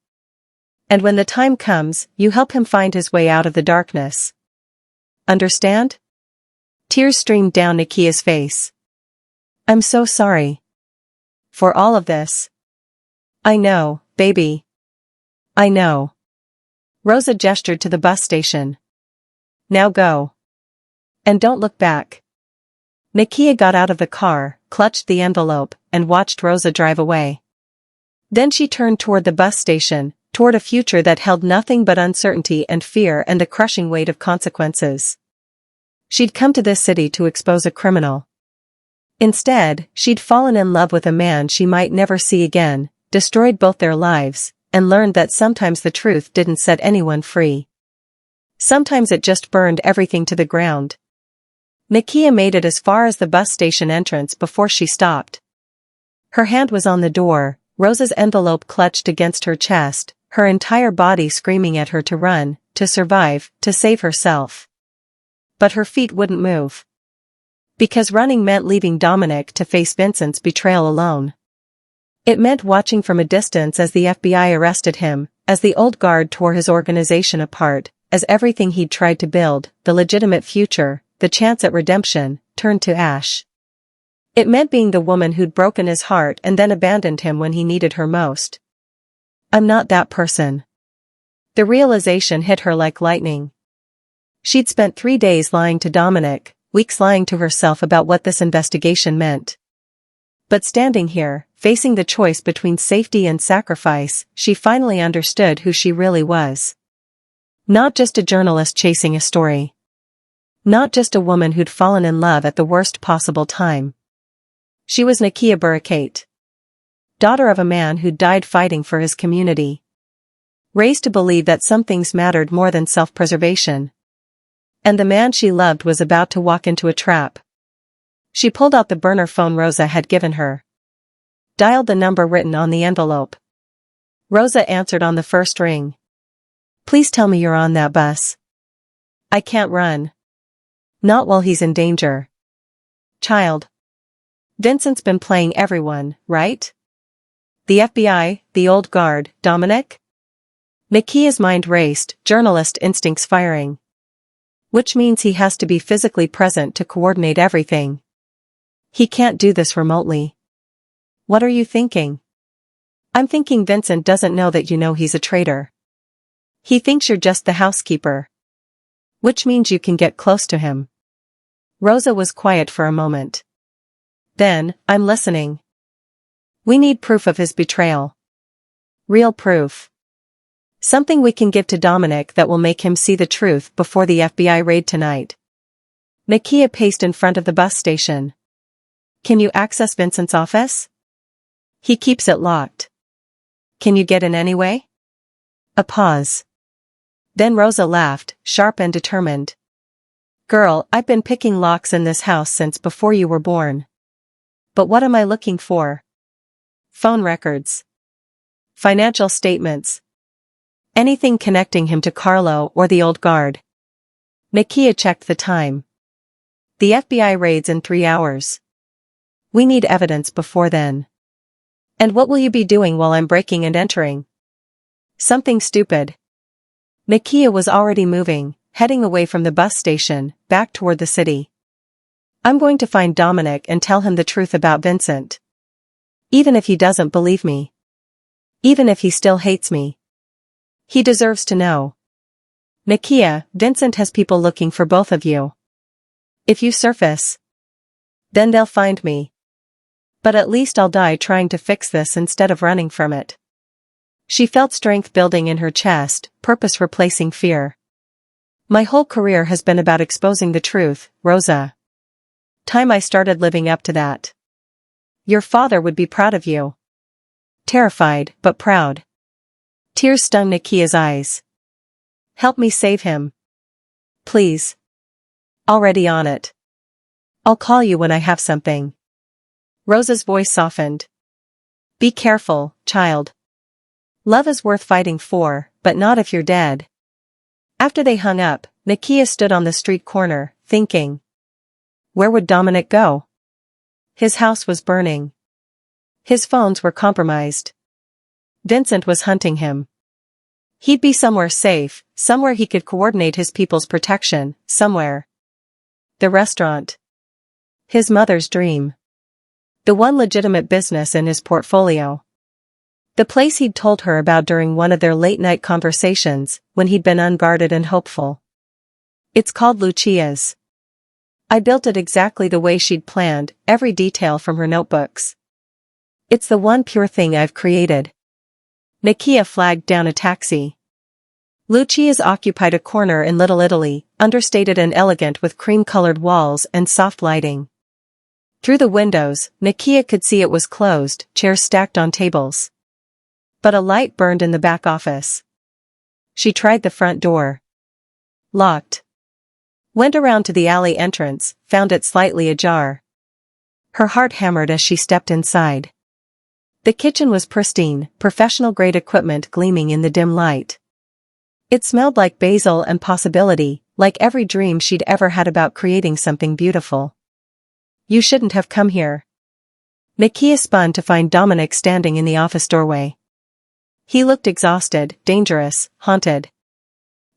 And when the time comes, you help him find his way out of the darkness. Understand?" Tears streamed down Nakia's face. "I'm so sorry. For all of this." "I know, baby. I know." Rosa gestured to the bus station. "Now go. And don't look back." Nakia got out of the car, clutched the envelope, and watched Rosa drive away. Then she turned toward the bus station, toward a future that held nothing but uncertainty and fear and the crushing weight of consequences. She'd come to this city to expose a criminal. Instead, she'd fallen in love with a man she might never see again, destroyed both their lives, and learned that sometimes the truth didn't set anyone free. Sometimes it just burned everything to the ground. Nakia made it as far as the bus station entrance before she stopped. Her hand was on the door, Rosa's envelope clutched against her chest, her entire body screaming at her to run, to survive, to save herself. but her feet wouldn't move. Because running meant leaving Dominic to face Vincent's betrayal alone. It meant watching from a distance as the FBI arrested him, as the old guard tore his organization apart, as everything he'd tried to build, the legitimate future, the chance at redemption, turned to ash. It meant being the woman who'd broken his heart and then abandoned him when he needed her most. I'm not that person. The realization hit her like lightning. She'd spent 3 days lying to Dominic, weeks lying to herself about what this investigation meant. But standing here, facing the choice between safety and sacrifice, she finally understood who she really was. Not just a journalist chasing a story. Not just a woman who'd fallen in love at the worst possible time. She was Nakia Barakat. Daughter of a man who'd died fighting for his community. Raised to believe that some things mattered more than self-preservation. And the man she loved was about to walk into a trap. She pulled out the burner phone Rosa had given her. Dialed the number written on the envelope. Rosa answered on the first ring. Please tell me you're on that bus. I can't run. Not while he's in danger. Child. Vincent's been playing everyone, right? The FBI, the old guard, Dominic? Nakia's mind raced, journalist instincts firing. Which means he has to be physically present to coordinate everything. He can't do this remotely. What are you thinking? I'm thinking Vincent doesn't know that you know he's a traitor. He thinks you're just the housekeeper. Which means you can get close to him. Rosa was quiet for a moment. Then, I'm listening. We need proof of his betrayal. Real proof. Something we can give to Dominic that will make him see the truth before the FBI raid tonight. Nakia paced in front of the bus station. Can you access Vincent's office? He keeps it locked. Can you get in anyway? A pause. Then Rosa laughed, sharp and determined. Girl, I've been picking locks in this house since before you were born. But what am I looking for? Phone records. Financial statements. Anything connecting him to Carlo or the old guard. Nakia checked the time. The FBI raids in 3 hours. We need evidence before then. And what will you be doing while I'm breaking and entering? Something stupid. Nakia was already moving, heading away from the bus station, back toward the city. I'm going to find Dominic and tell him the truth about Vincent. Even if he doesn't believe me. Even if he still hates me. He deserves to know. Nakia, Vincent has people looking for both of you. If you surface, then they'll find me. But at least I'll die trying to fix this instead of running from it. She felt strength building in her chest, purpose replacing fear. My whole career has been about exposing the truth, Rosa. Time I started living up to that. Your father would be proud of you. Terrified, but proud. Tears stung Nakia's eyes. Help me save him. Please. Already on it. I'll call you when I have something. Rosa's voice softened. Be careful, child. Love is worth fighting for, but not if you're dead. After they hung up, Nakia stood on the street corner, thinking. Where would Dominic go? His house was burning. His phones were compromised. Vincent was hunting him. He'd be somewhere safe, somewhere he could coordinate his people's protection, somewhere. The restaurant. His mother's dream. The one legitimate business in his portfolio. The place he'd told her about during one of their late-night conversations, when he'd been unguarded and hopeful. It's called Lucia's. I built it exactly the way she'd planned, every detail from her notebooks. It's the one pure thing I've created. Nakia flagged down a taxi. Lucia's occupied a corner in Little Italy, understated and elegant with cream-colored walls and soft lighting. Through the windows, Nakia could see it was closed, chairs stacked on tables. But a light burned in the back office. She tried the front door. Locked. Went around to the alley entrance, found it slightly ajar. Her heart hammered as she stepped inside. The kitchen was pristine, professional-grade equipment gleaming in the dim light. It smelled like basil and possibility, like every dream she'd ever had about creating something beautiful. You shouldn't have come here. Nakia spun to find Dominic standing in the office doorway. He looked exhausted, dangerous, haunted.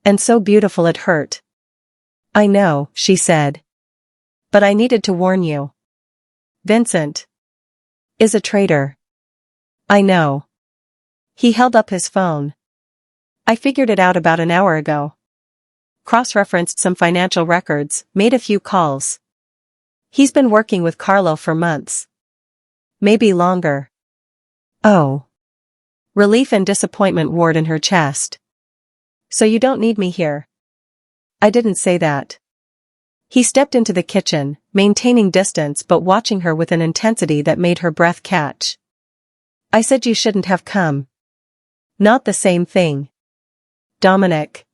And so beautiful it hurt. I know, she said. But I needed to warn you. Vincent is a traitor. I know. He held up his phone. I figured it out about an hour ago. Cross-referenced some financial records, made a few calls. He's been working with Carlo for months. Maybe longer. Oh. Relief and disappointment warred in her chest. So you don't need me here. I didn't say that. He stepped into the kitchen, maintaining distance but watching her with an intensity that made her breath catch. I said you shouldn't have come. Not the same thing. Dominic.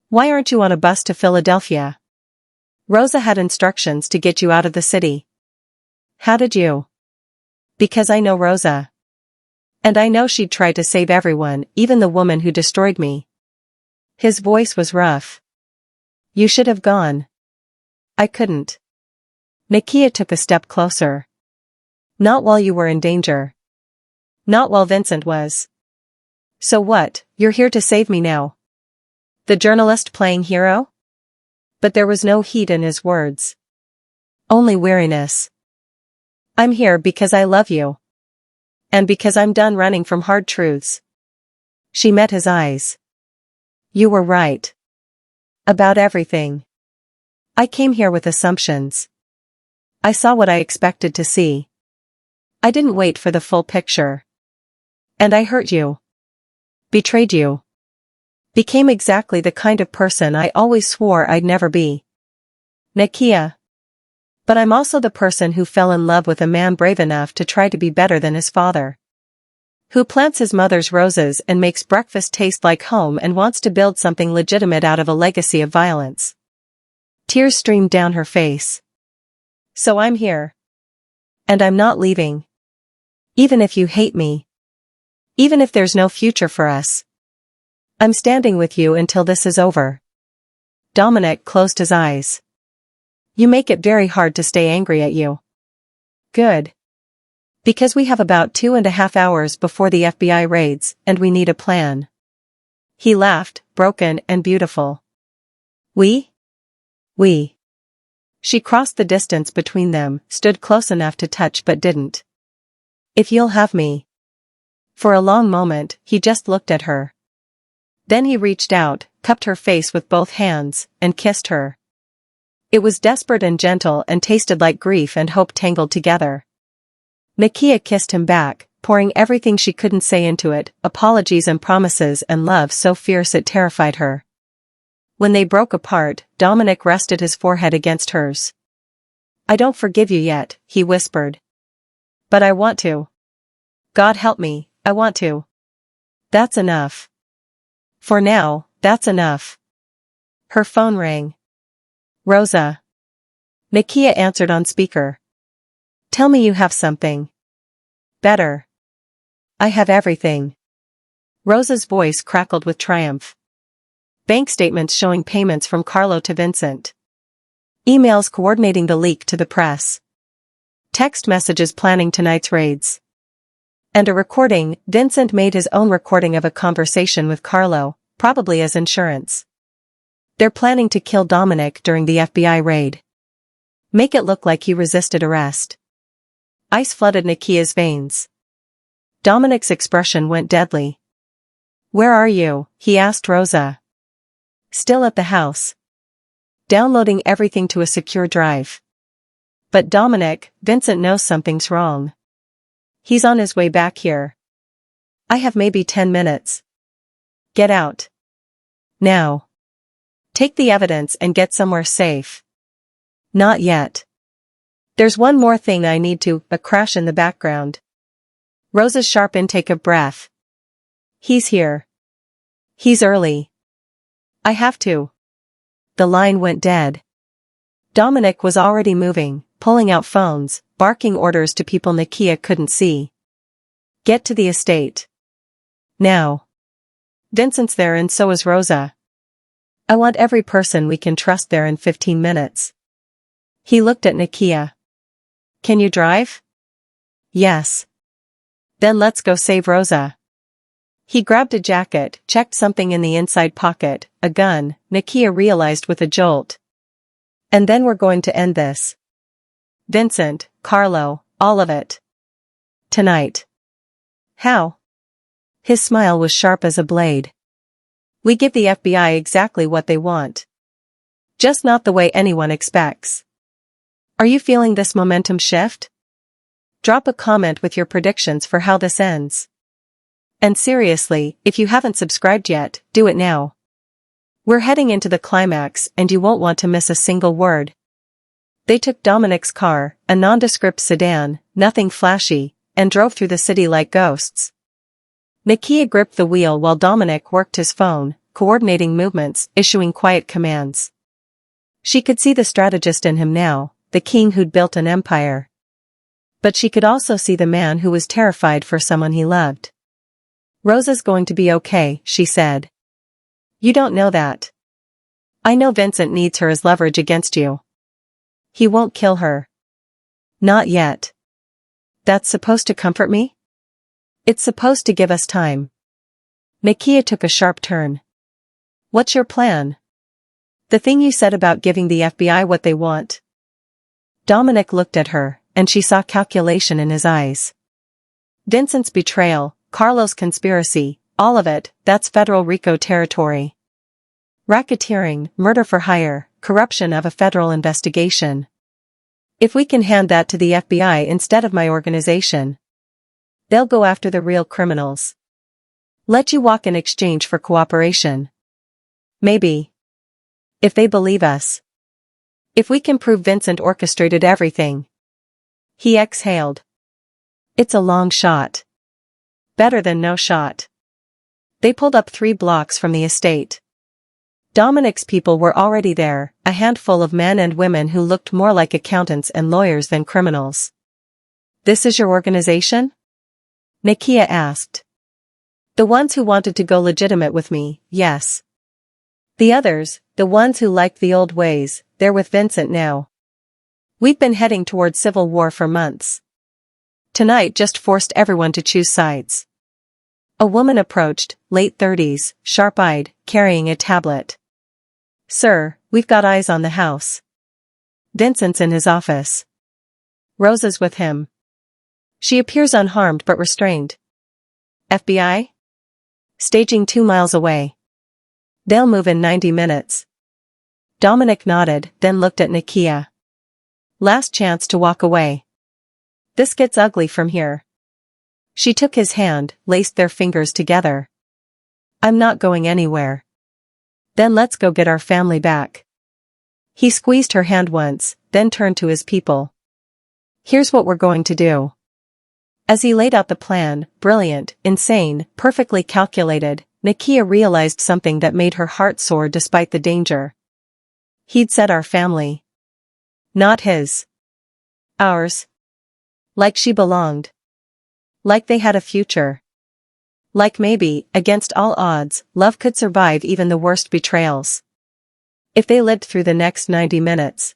Why aren't you on a bus to Philadelphia? Rosa had instructions to get you out of the city. How did you? Because I know Rosa. And I know she'd try to save everyone, even the woman who destroyed me. His voice was rough. You should have gone. I couldn't. Nakia took a step closer. Not while you were in danger. Not while Vincent was. So what, you're here to save me now? The journalist playing hero? But there was no heat in his words. Only weariness. I'm here because I love you. And because I'm done running from hard truths. She met his eyes. You were right. About everything. I came here with assumptions. I saw what I expected to see. I didn't wait for the full picture. And I hurt you. Betrayed you. Became exactly the kind of person I always swore I'd never be. Nakia. But I'm also the person who fell in love with a man brave enough to try to be better than his father. Who plants his mother's roses and makes breakfast taste like home and wants to build something legitimate out of a legacy of violence. Tears streamed down her face. So I'm here. And I'm not leaving. Even if you hate me. Even if there's no future for us. I'm standing with you until this is over. Dominic closed his eyes. You make it very hard to stay angry at you. Good. Because we have about 2.5 hours before the FBI raids, and we need a plan. He laughed, broken and beautiful. We? She crossed the distance between them, stood close enough to touch but didn't. If you'll have me. For a long moment, he just looked at her. Then he reached out, cupped her face with both hands, and kissed her. It was desperate and gentle and tasted like grief and hope tangled together. Nakia kissed him back, pouring everything she couldn't say into it, apologies and promises and love so fierce it terrified her. When they broke apart, Dominic rested his forehead against hers. I don't forgive you yet, he whispered. But I want to. God help me, I want to. That's enough. For now, that's enough. Her phone rang. Rosa. Nakia answered on speaker. Tell me you have something. Better. I have everything. Rosa's voice crackled with triumph. Bank statements showing payments from Carlo to Vincent. Emails coordinating the leak to the press. Text messages planning tonight's raids. And a recording. Vincent made his own recording of a conversation with Carlo, probably as insurance. They're planning to kill Dominic during the FBI raid. Make it look like he resisted arrest. Ice flooded Nakia's veins. Dominic's expression went deadly. Where are you? He asked Rosa. Still at the house. Downloading everything to a secure drive. But Dominic, Vincent knows something's wrong. He's on his way back here. I have maybe 10 minutes. Get out. Now. Take the evidence and get somewhere safe. Not yet. There's one more thing I need to. A crash in the background. Rosa's sharp intake of breath. He's here. He's early. I have to. The line went dead. Dominic was already moving, pulling out phones, barking orders to people Nakia couldn't see. Get to the estate. Now. Vincent's there and so is Rosa. I want every person we can trust there in 15 minutes. He looked at Nakia. Can you drive? Yes. Then let's go save Rosa. He grabbed a jacket, checked something in the inside pocket, a gun, Nakia realized with a jolt. And then we're going to end this. Vincent, Carlo, all of it. Tonight. How? His smile was sharp as a blade. We give the FBI exactly what they want. Just not the way anyone expects. Are you feeling this momentum shift? Drop a comment with your predictions for how this ends. And seriously, if you haven't subscribed yet, do it now. We're heading into the climax and you won't want to miss a single word. They took Dominic's car, a nondescript sedan, nothing flashy, and drove through the city like ghosts. Nakia gripped the wheel while Dominic worked his phone, coordinating movements, issuing quiet commands. She could see the strategist in him now, the king who'd built an empire. But she could also see the man who was terrified for someone he loved. Rosa's going to be okay, she said. You don't know that. I know Vincent needs her as leverage against you. He won't kill her. Not yet. That's supposed to comfort me? It's supposed to give us time. Nakia took a sharp turn. What's your plan? The thing you said about giving the FBI what they want. Dominic looked at her, and she saw calculation in his eyes. Vincent's betrayal, Carlo's conspiracy, all of it, that's federal RICO territory. Racketeering, murder for hire, corruption of a federal investigation. If we can hand that to the FBI instead of my organization, they'll go after the real criminals. Let you walk in exchange for cooperation. Maybe. If they believe us. If we can prove Vincent orchestrated everything. He exhaled. It's a long shot. Better than no shot. They pulled up 3 blocks from the estate. Dominic's people were already there, a handful of men and women who looked more like accountants and lawyers than criminals. This is your organization? Nakia asked. The ones who wanted to go legitimate with me, yes. The others, the ones who liked the old ways, they're with Vincent now. We've been heading toward civil war for months. Tonight just forced everyone to choose sides. A woman approached, late 30s, sharp-eyed, carrying a tablet. Sir, we've got eyes on the house. Vincent's in his office. Rosa's with him. She appears unharmed but restrained. FBI? Staging 2 miles away. They'll move in 90 minutes. Dominic nodded, then looked at Nakia. Last chance to walk away. This gets ugly from here. She took his hand, laced their fingers together. I'm not going anywhere. Then let's go get our family back. He squeezed her hand once, then turned to his people. Here's what we're going to do. As he laid out the plan, brilliant, insane, perfectly calculated, Nakia realized something that made her heart soar despite the danger. He'd said our family. Not his. Ours. Like she belonged. Like they had a future. Like maybe, against all odds, love could survive even the worst betrayals. If they lived through the next 90 minutes.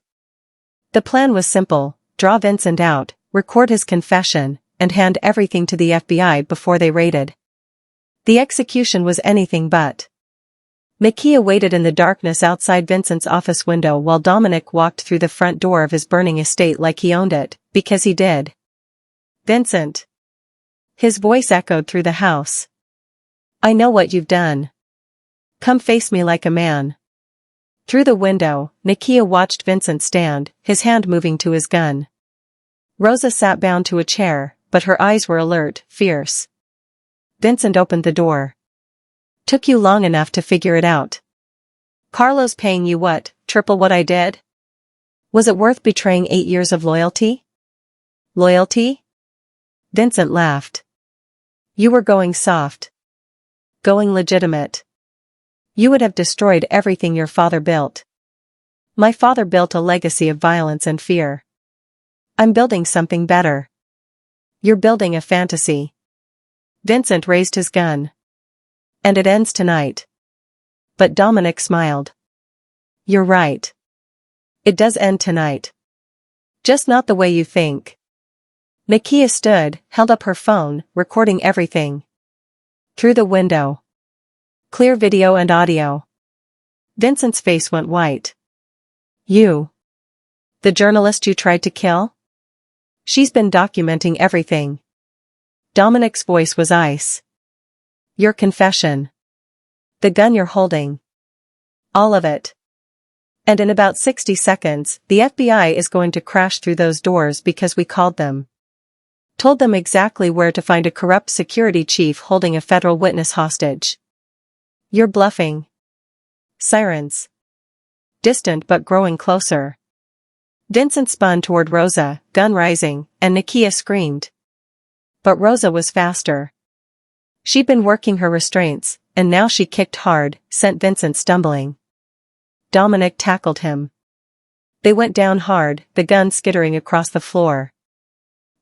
The plan was simple, draw Vincent out, record his confession, and hand everything to the FBI before they raided. The execution was anything but. Nakia waited in the darkness outside Vincent's office window while Dominic walked through the front door of his burning estate like he owned it, because he did. Vincent. His voice echoed through the house. I know what you've done. Come face me like a man. Through the window, Nakia watched Vincent stand, his hand moving to his gun. Rosa sat bound to a chair, but her eyes were alert, fierce. Vincent opened the door. Took you long enough to figure it out. Carlo's paying you what, triple what I did? Was it worth betraying 8 years of loyalty? Loyalty? Vincent laughed. You were going soft. Going legitimate. You would have destroyed everything your father built. My father built a legacy of violence and fear. I'm building something better. You're building a fantasy. Vincent raised his gun. And it ends tonight. But Dominic smiled. You're right. It does end tonight. Just not the way you think. Nakia stood, held up her phone, recording everything. Through the window. Clear video and audio. Vincent's face went white. You. The journalist you tried to kill? She's been documenting everything. Dominic's voice was ice. Your confession. The gun you're holding. All of it. And in about 60 seconds, the FBI is going to crash through those doors because we called them. Told them exactly where to find a corrupt security chief holding a federal witness hostage. You're bluffing. Sirens. Distant but growing closer. Vincent spun toward Rosa, gun rising, and Nakia screamed. But Rosa was faster. She'd been working her restraints, and now she kicked hard, sent Vincent stumbling. Dominic tackled him. They went down hard, the gun skittering across the floor.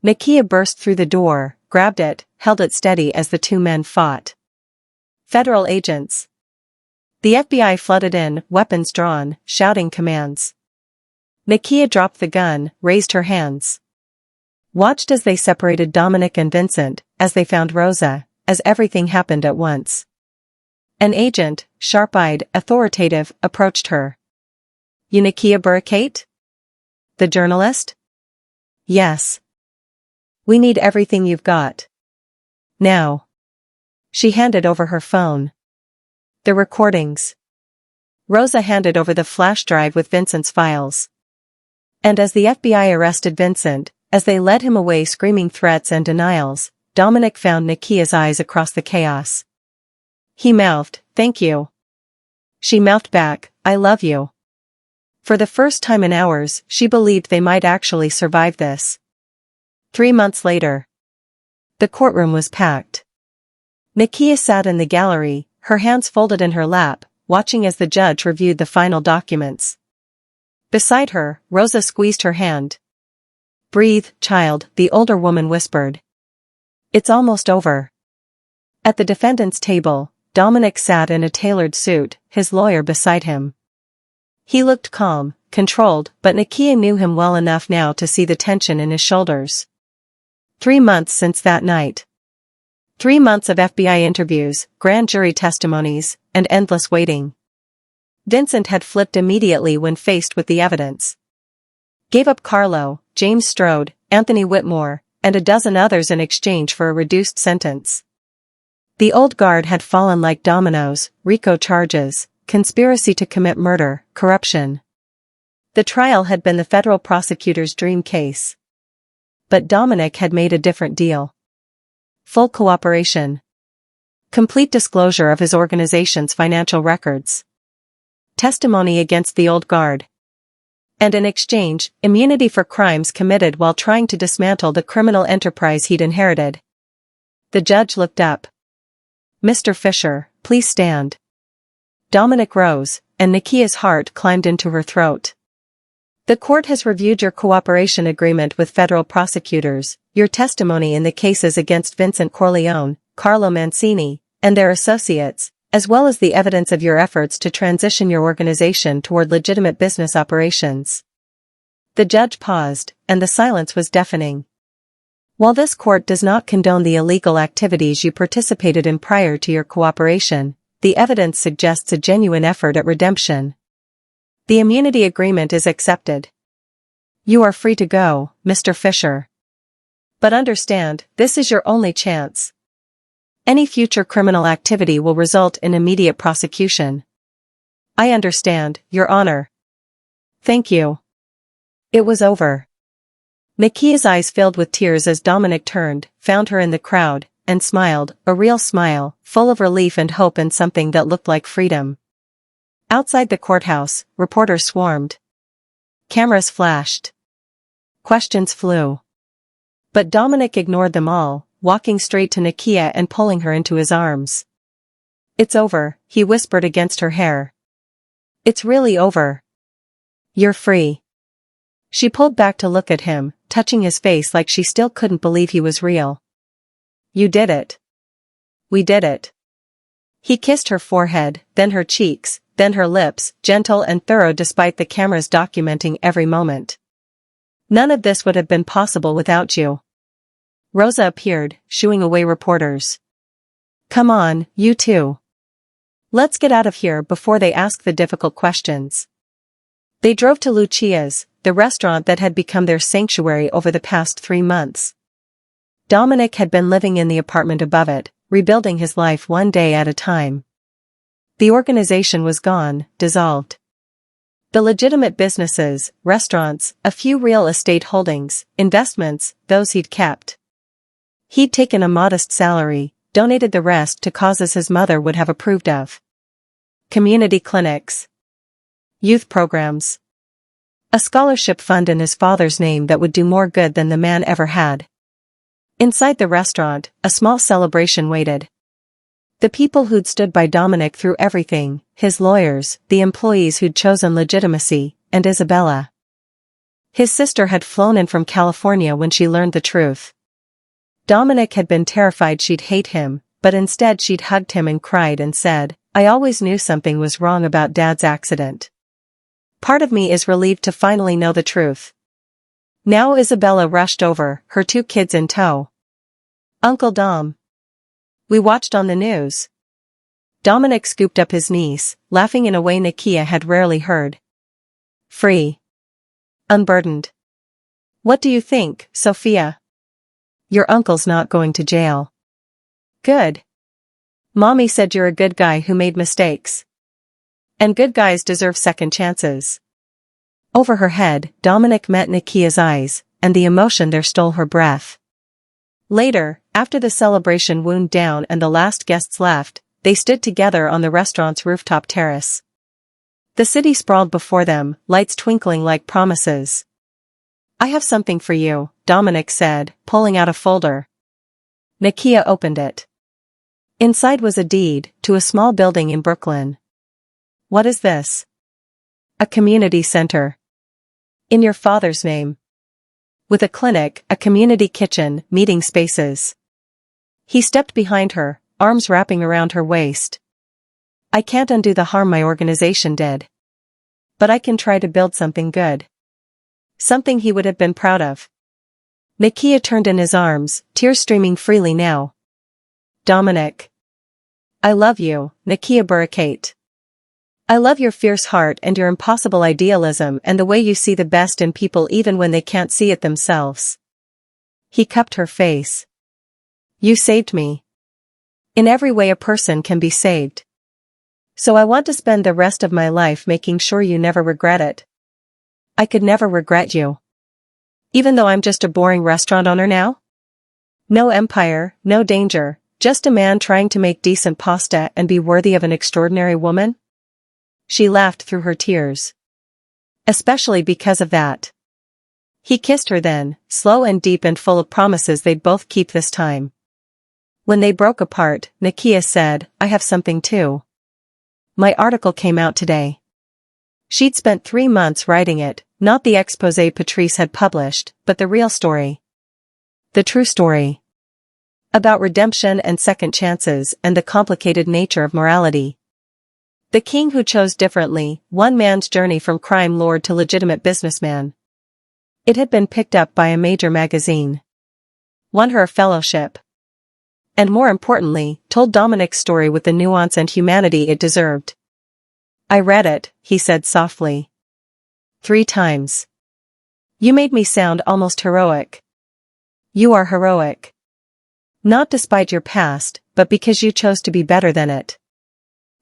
Nakia burst through the door, grabbed it, held it steady as the two men fought. Federal agents. The FBI flooded in, weapons drawn, shouting commands. Nakia dropped the gun, raised her hands. Watched as they separated Dominic and Vincent, as they found Rosa, as everything happened at once. An agent, sharp-eyed, authoritative, approached her. You Nakia Barakat? The journalist? Yes. We need everything you've got. Now. She handed over her phone. The recordings. Rosa handed over the flash drive with Vincent's files. And as the FBI arrested Vincent, as they led him away screaming threats and denials, Dominic found Nakia's eyes across the chaos. He mouthed, "Thank you." She mouthed back, "I love you." For the first time in hours, she believed they might actually survive this. 3 months later. The courtroom was packed. Nakia sat in the gallery, her hands folded in her lap, watching as the judge reviewed the final documents. Beside her, Rosa squeezed her hand. "Breathe, child," the older woman whispered. "It's almost over." At the defendant's table, Dominic sat in a tailored suit, his lawyer beside him. He looked calm, controlled, but Nakia knew him well enough now to see the tension in his shoulders. 3 months since that night. 3 months of FBI interviews, grand jury testimonies, and endless waiting. Vincent had flipped immediately when faced with the evidence. Gave up Carlo, James Strode, Anthony Whitmore, and a dozen others in exchange for a reduced sentence. The old guard had fallen like dominoes, RICO charges, conspiracy to commit murder, corruption. The trial had been the federal prosecutor's dream case. But Dominic had made a different deal. Full cooperation. Complete disclosure of his organization's financial records. Testimony against the old guard. And in exchange, immunity for crimes committed while trying to dismantle the criminal enterprise he'd inherited. The judge looked up. "Mr. Fischer, please stand." Dominic rose, and Nakia's heart climbed into her throat. "The court has reviewed your cooperation agreement with federal prosecutors, your testimony in the cases against Vincent Corleone, Carlo Mancini, and their associates, as well as the evidence of your efforts to transition your organization toward legitimate business operations." The judge paused, and the silence was deafening. While this court does not condone the illegal activities you participated in prior to your cooperation, the evidence suggests a genuine effort at redemption. The immunity agreement is accepted. You are free to go, Mr. Fischer. But understand, this is your only chance. Any future criminal activity will result in immediate prosecution. I understand, Your Honor. Thank you. It was over. Nakia's eyes filled with tears as Dominic turned, found her in the crowd, and smiled, a real smile, full of relief and hope in something that looked like freedom. Outside the courthouse, reporters swarmed. Cameras flashed. Questions flew. But Dominic ignored them all, walking straight to Nakia and pulling her into his arms. "It's over," he whispered against her hair. "It's really over. You're free." She pulled back to look at him, touching his face like she still couldn't believe he was real. "You did it. We did it." He kissed her forehead, then her cheeks, then her lips, gentle and thorough despite the cameras documenting every moment. None of this would have been possible without you. Rosa appeared, shooing away reporters. Come on, you two. Let's get out of here before they ask the difficult questions. They drove to Lucia's, the restaurant that had become their sanctuary over the past 3 months. Dominic had been living in the apartment above it, rebuilding his life one day at a time. The organization was gone, dissolved. The legitimate businesses, restaurants, a few real estate holdings, investments, those he'd kept. He'd taken a modest salary, donated the rest to causes his mother would have approved of. Community clinics. Youth programs. A scholarship fund in his father's name that would do more good than the man ever had. Inside the restaurant, a small celebration waited. The people who'd stood by Dominic through everything, his lawyers, the employees who'd chosen legitimacy, and Isabella. His sister had flown in from California when she learned the truth. Dominic had been terrified she'd hate him, but instead she'd hugged him and cried and said, I always knew something was wrong about Dad's accident. Part of me is relieved to finally know the truth. Now Isabella rushed over, her 2 kids in tow. Uncle Dom. We watched on the news. Dominic scooped up his niece, laughing in a way Nakia had rarely heard. Free. Unburdened. What do you think, Sophia? Your uncle's not going to jail. Good. Mommy said you're a good guy who made mistakes. And good guys deserve second chances. Over her head, Dominic met Nakia's eyes, and the emotion there stole her breath. Later, after the celebration wound down and the last guests left, they stood together on the restaurant's rooftop terrace. The city sprawled before them, lights twinkling like promises. I have something for you, Dominic said, pulling out a folder. Nakia opened it. Inside was a deed to a small building in Brooklyn. What is this? A community center. In your father's name. With a clinic, a community kitchen, meeting spaces. He stepped behind her, arms wrapping around her waist. I can't undo the harm my organization did. But I can try to build something good. Something he would have been proud of. Nakia turned in his arms, tears streaming freely now. Dominic. I love you, Nakia Barakat. I love your fierce heart and your impossible idealism and the way you see the best in people even when they can't see it themselves. He cupped her face. You saved me. In every way a person can be saved. So I want to spend the rest of my life making sure you never regret it. I could never regret you. Even though I'm just a boring restaurant owner now? No empire, no danger, just a man trying to make decent pasta and be worthy of an extraordinary woman? She laughed through her tears. Especially because of that. He kissed her then, slow and deep and full of promises they'd both keep this time. When they broke apart, Nakia said, I have something too. My article came out today. She'd spent 3 months writing it, not the exposé Patrice had published, but the real story. The true story. About redemption and second chances and the complicated nature of morality. The king who chose differently, one man's journey from crime lord to legitimate businessman. It had been picked up by a major magazine. Won her a fellowship. And more importantly, told Dominic's story with the nuance and humanity it deserved. I read it, he said softly. 3 times. You made me sound almost heroic. You are heroic. Not despite your past, but because you chose to be better than it.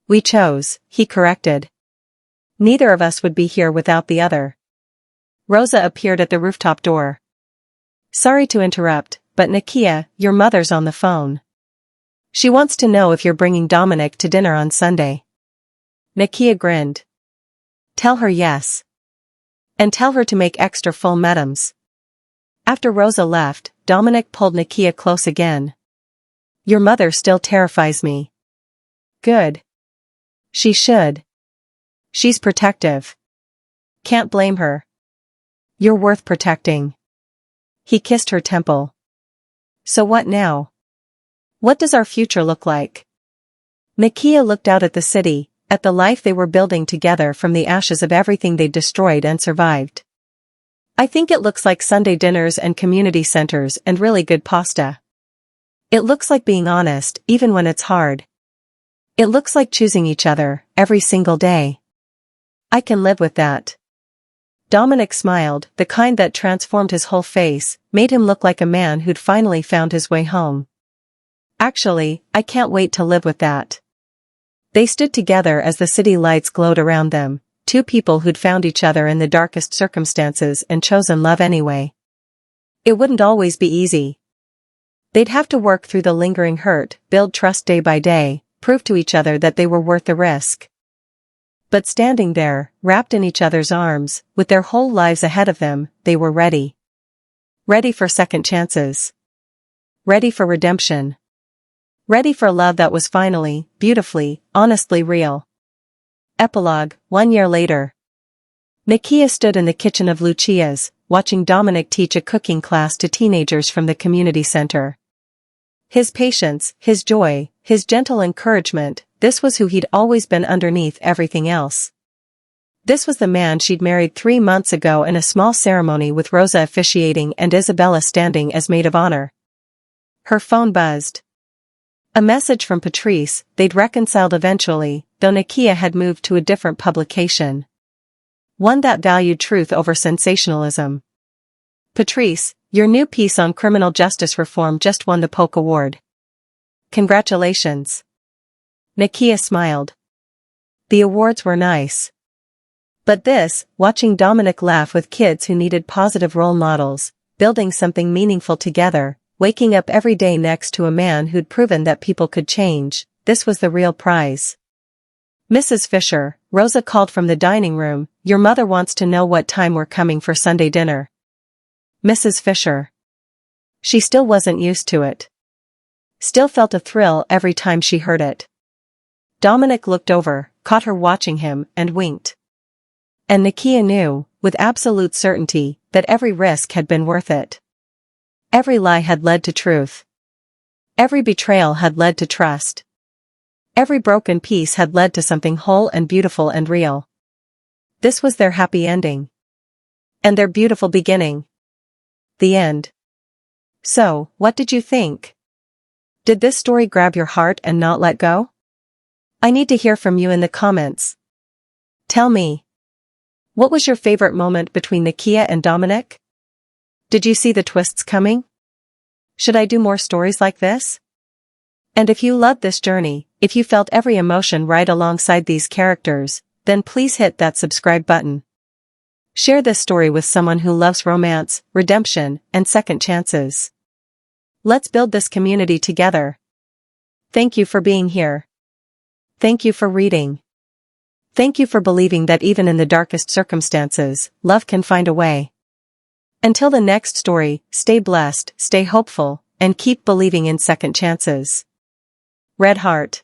We chose, he corrected. Neither of us would be here without the other. Rosa appeared at the rooftop door. Sorry to interrupt, but Nakia, your mother's on the phone. She wants to know if you're bringing Dominic to dinner on Sunday. Nakia grinned. Tell her yes. And tell her to make extra full medams. After Rosa left, Dominic pulled Nakia close again. Your mother still terrifies me. Good. She should. She's protective. Can't blame her. You're worth protecting. He kissed her temple. So what now? What does our future look like? Nakia looked out at the city, at the life they were building together from the ashes of everything they'd destroyed and survived. I think it looks like Sunday dinners and community centers and really good pasta. It looks like being honest, even when it's hard. It looks like choosing each other, every single day. I can live with that. Dominic smiled, the kind that transformed his whole face, made him look like a man who'd finally found his way home. Actually, I can't wait to live with that. They stood together as the city lights glowed around them, two people who'd found each other in the darkest circumstances and chosen love anyway. It wouldn't always be easy. They'd have to work through the lingering hurt, build trust day by day, prove to each other that they were worth the risk. But standing there, wrapped in each other's arms, with their whole lives ahead of them, they were ready. Ready for second chances. Ready for redemption. Ready for love that was finally, beautifully, honestly real. Epilogue, 1 year later. Nakia stood in the kitchen of Lucia's, watching Dominic teach a cooking class to teenagers from the community center. His patience, his joy, his gentle encouragement, this was who he'd always been underneath everything else. This was the man she'd married 3 months ago in a small ceremony with Rosa officiating and Isabella standing as maid of honor. Her phone buzzed. A message from Patrice, they'd reconciled eventually, though Nakia had moved to a different publication. One that valued truth over sensationalism. Patrice, your new piece on criminal justice reform just won the Polk Award. Congratulations. Nakia smiled. The awards were nice. But this, watching Dominic laugh with kids who needed positive role models, building something meaningful together, waking up every day next to a man who'd proven that people could change, this was the real prize. Mrs. Fischer, Rosa called from the dining room, your mother wants to know what time we're coming for Sunday dinner. Mrs. Fischer. She still wasn't used to it. Still felt a thrill every time she heard it. Dominic looked over, caught her watching him, and winked. And Nakia knew, with absolute certainty, that every risk had been worth it. Every lie had led to truth. Every betrayal had led to trust. Every broken piece had led to something whole and beautiful and real. This was their happy ending. And their beautiful beginning. The end. So, what did you think? Did this story grab your heart and not let go? I need to hear from you in the comments. Tell me. What was your favorite moment between Nakia and Dominic? Did you see the twists coming? Should I do more stories like this? And if you loved this journey, if you felt every emotion right alongside these characters, then please hit that subscribe button. Share this story with someone who loves romance, redemption, and second chances. Let's build this community together. Thank you for being here. Thank you for reading. Thank you for believing that even in the darkest circumstances, love can find a way. Until the next story, stay blessed, stay hopeful, and keep believing in second chances. Red Heart.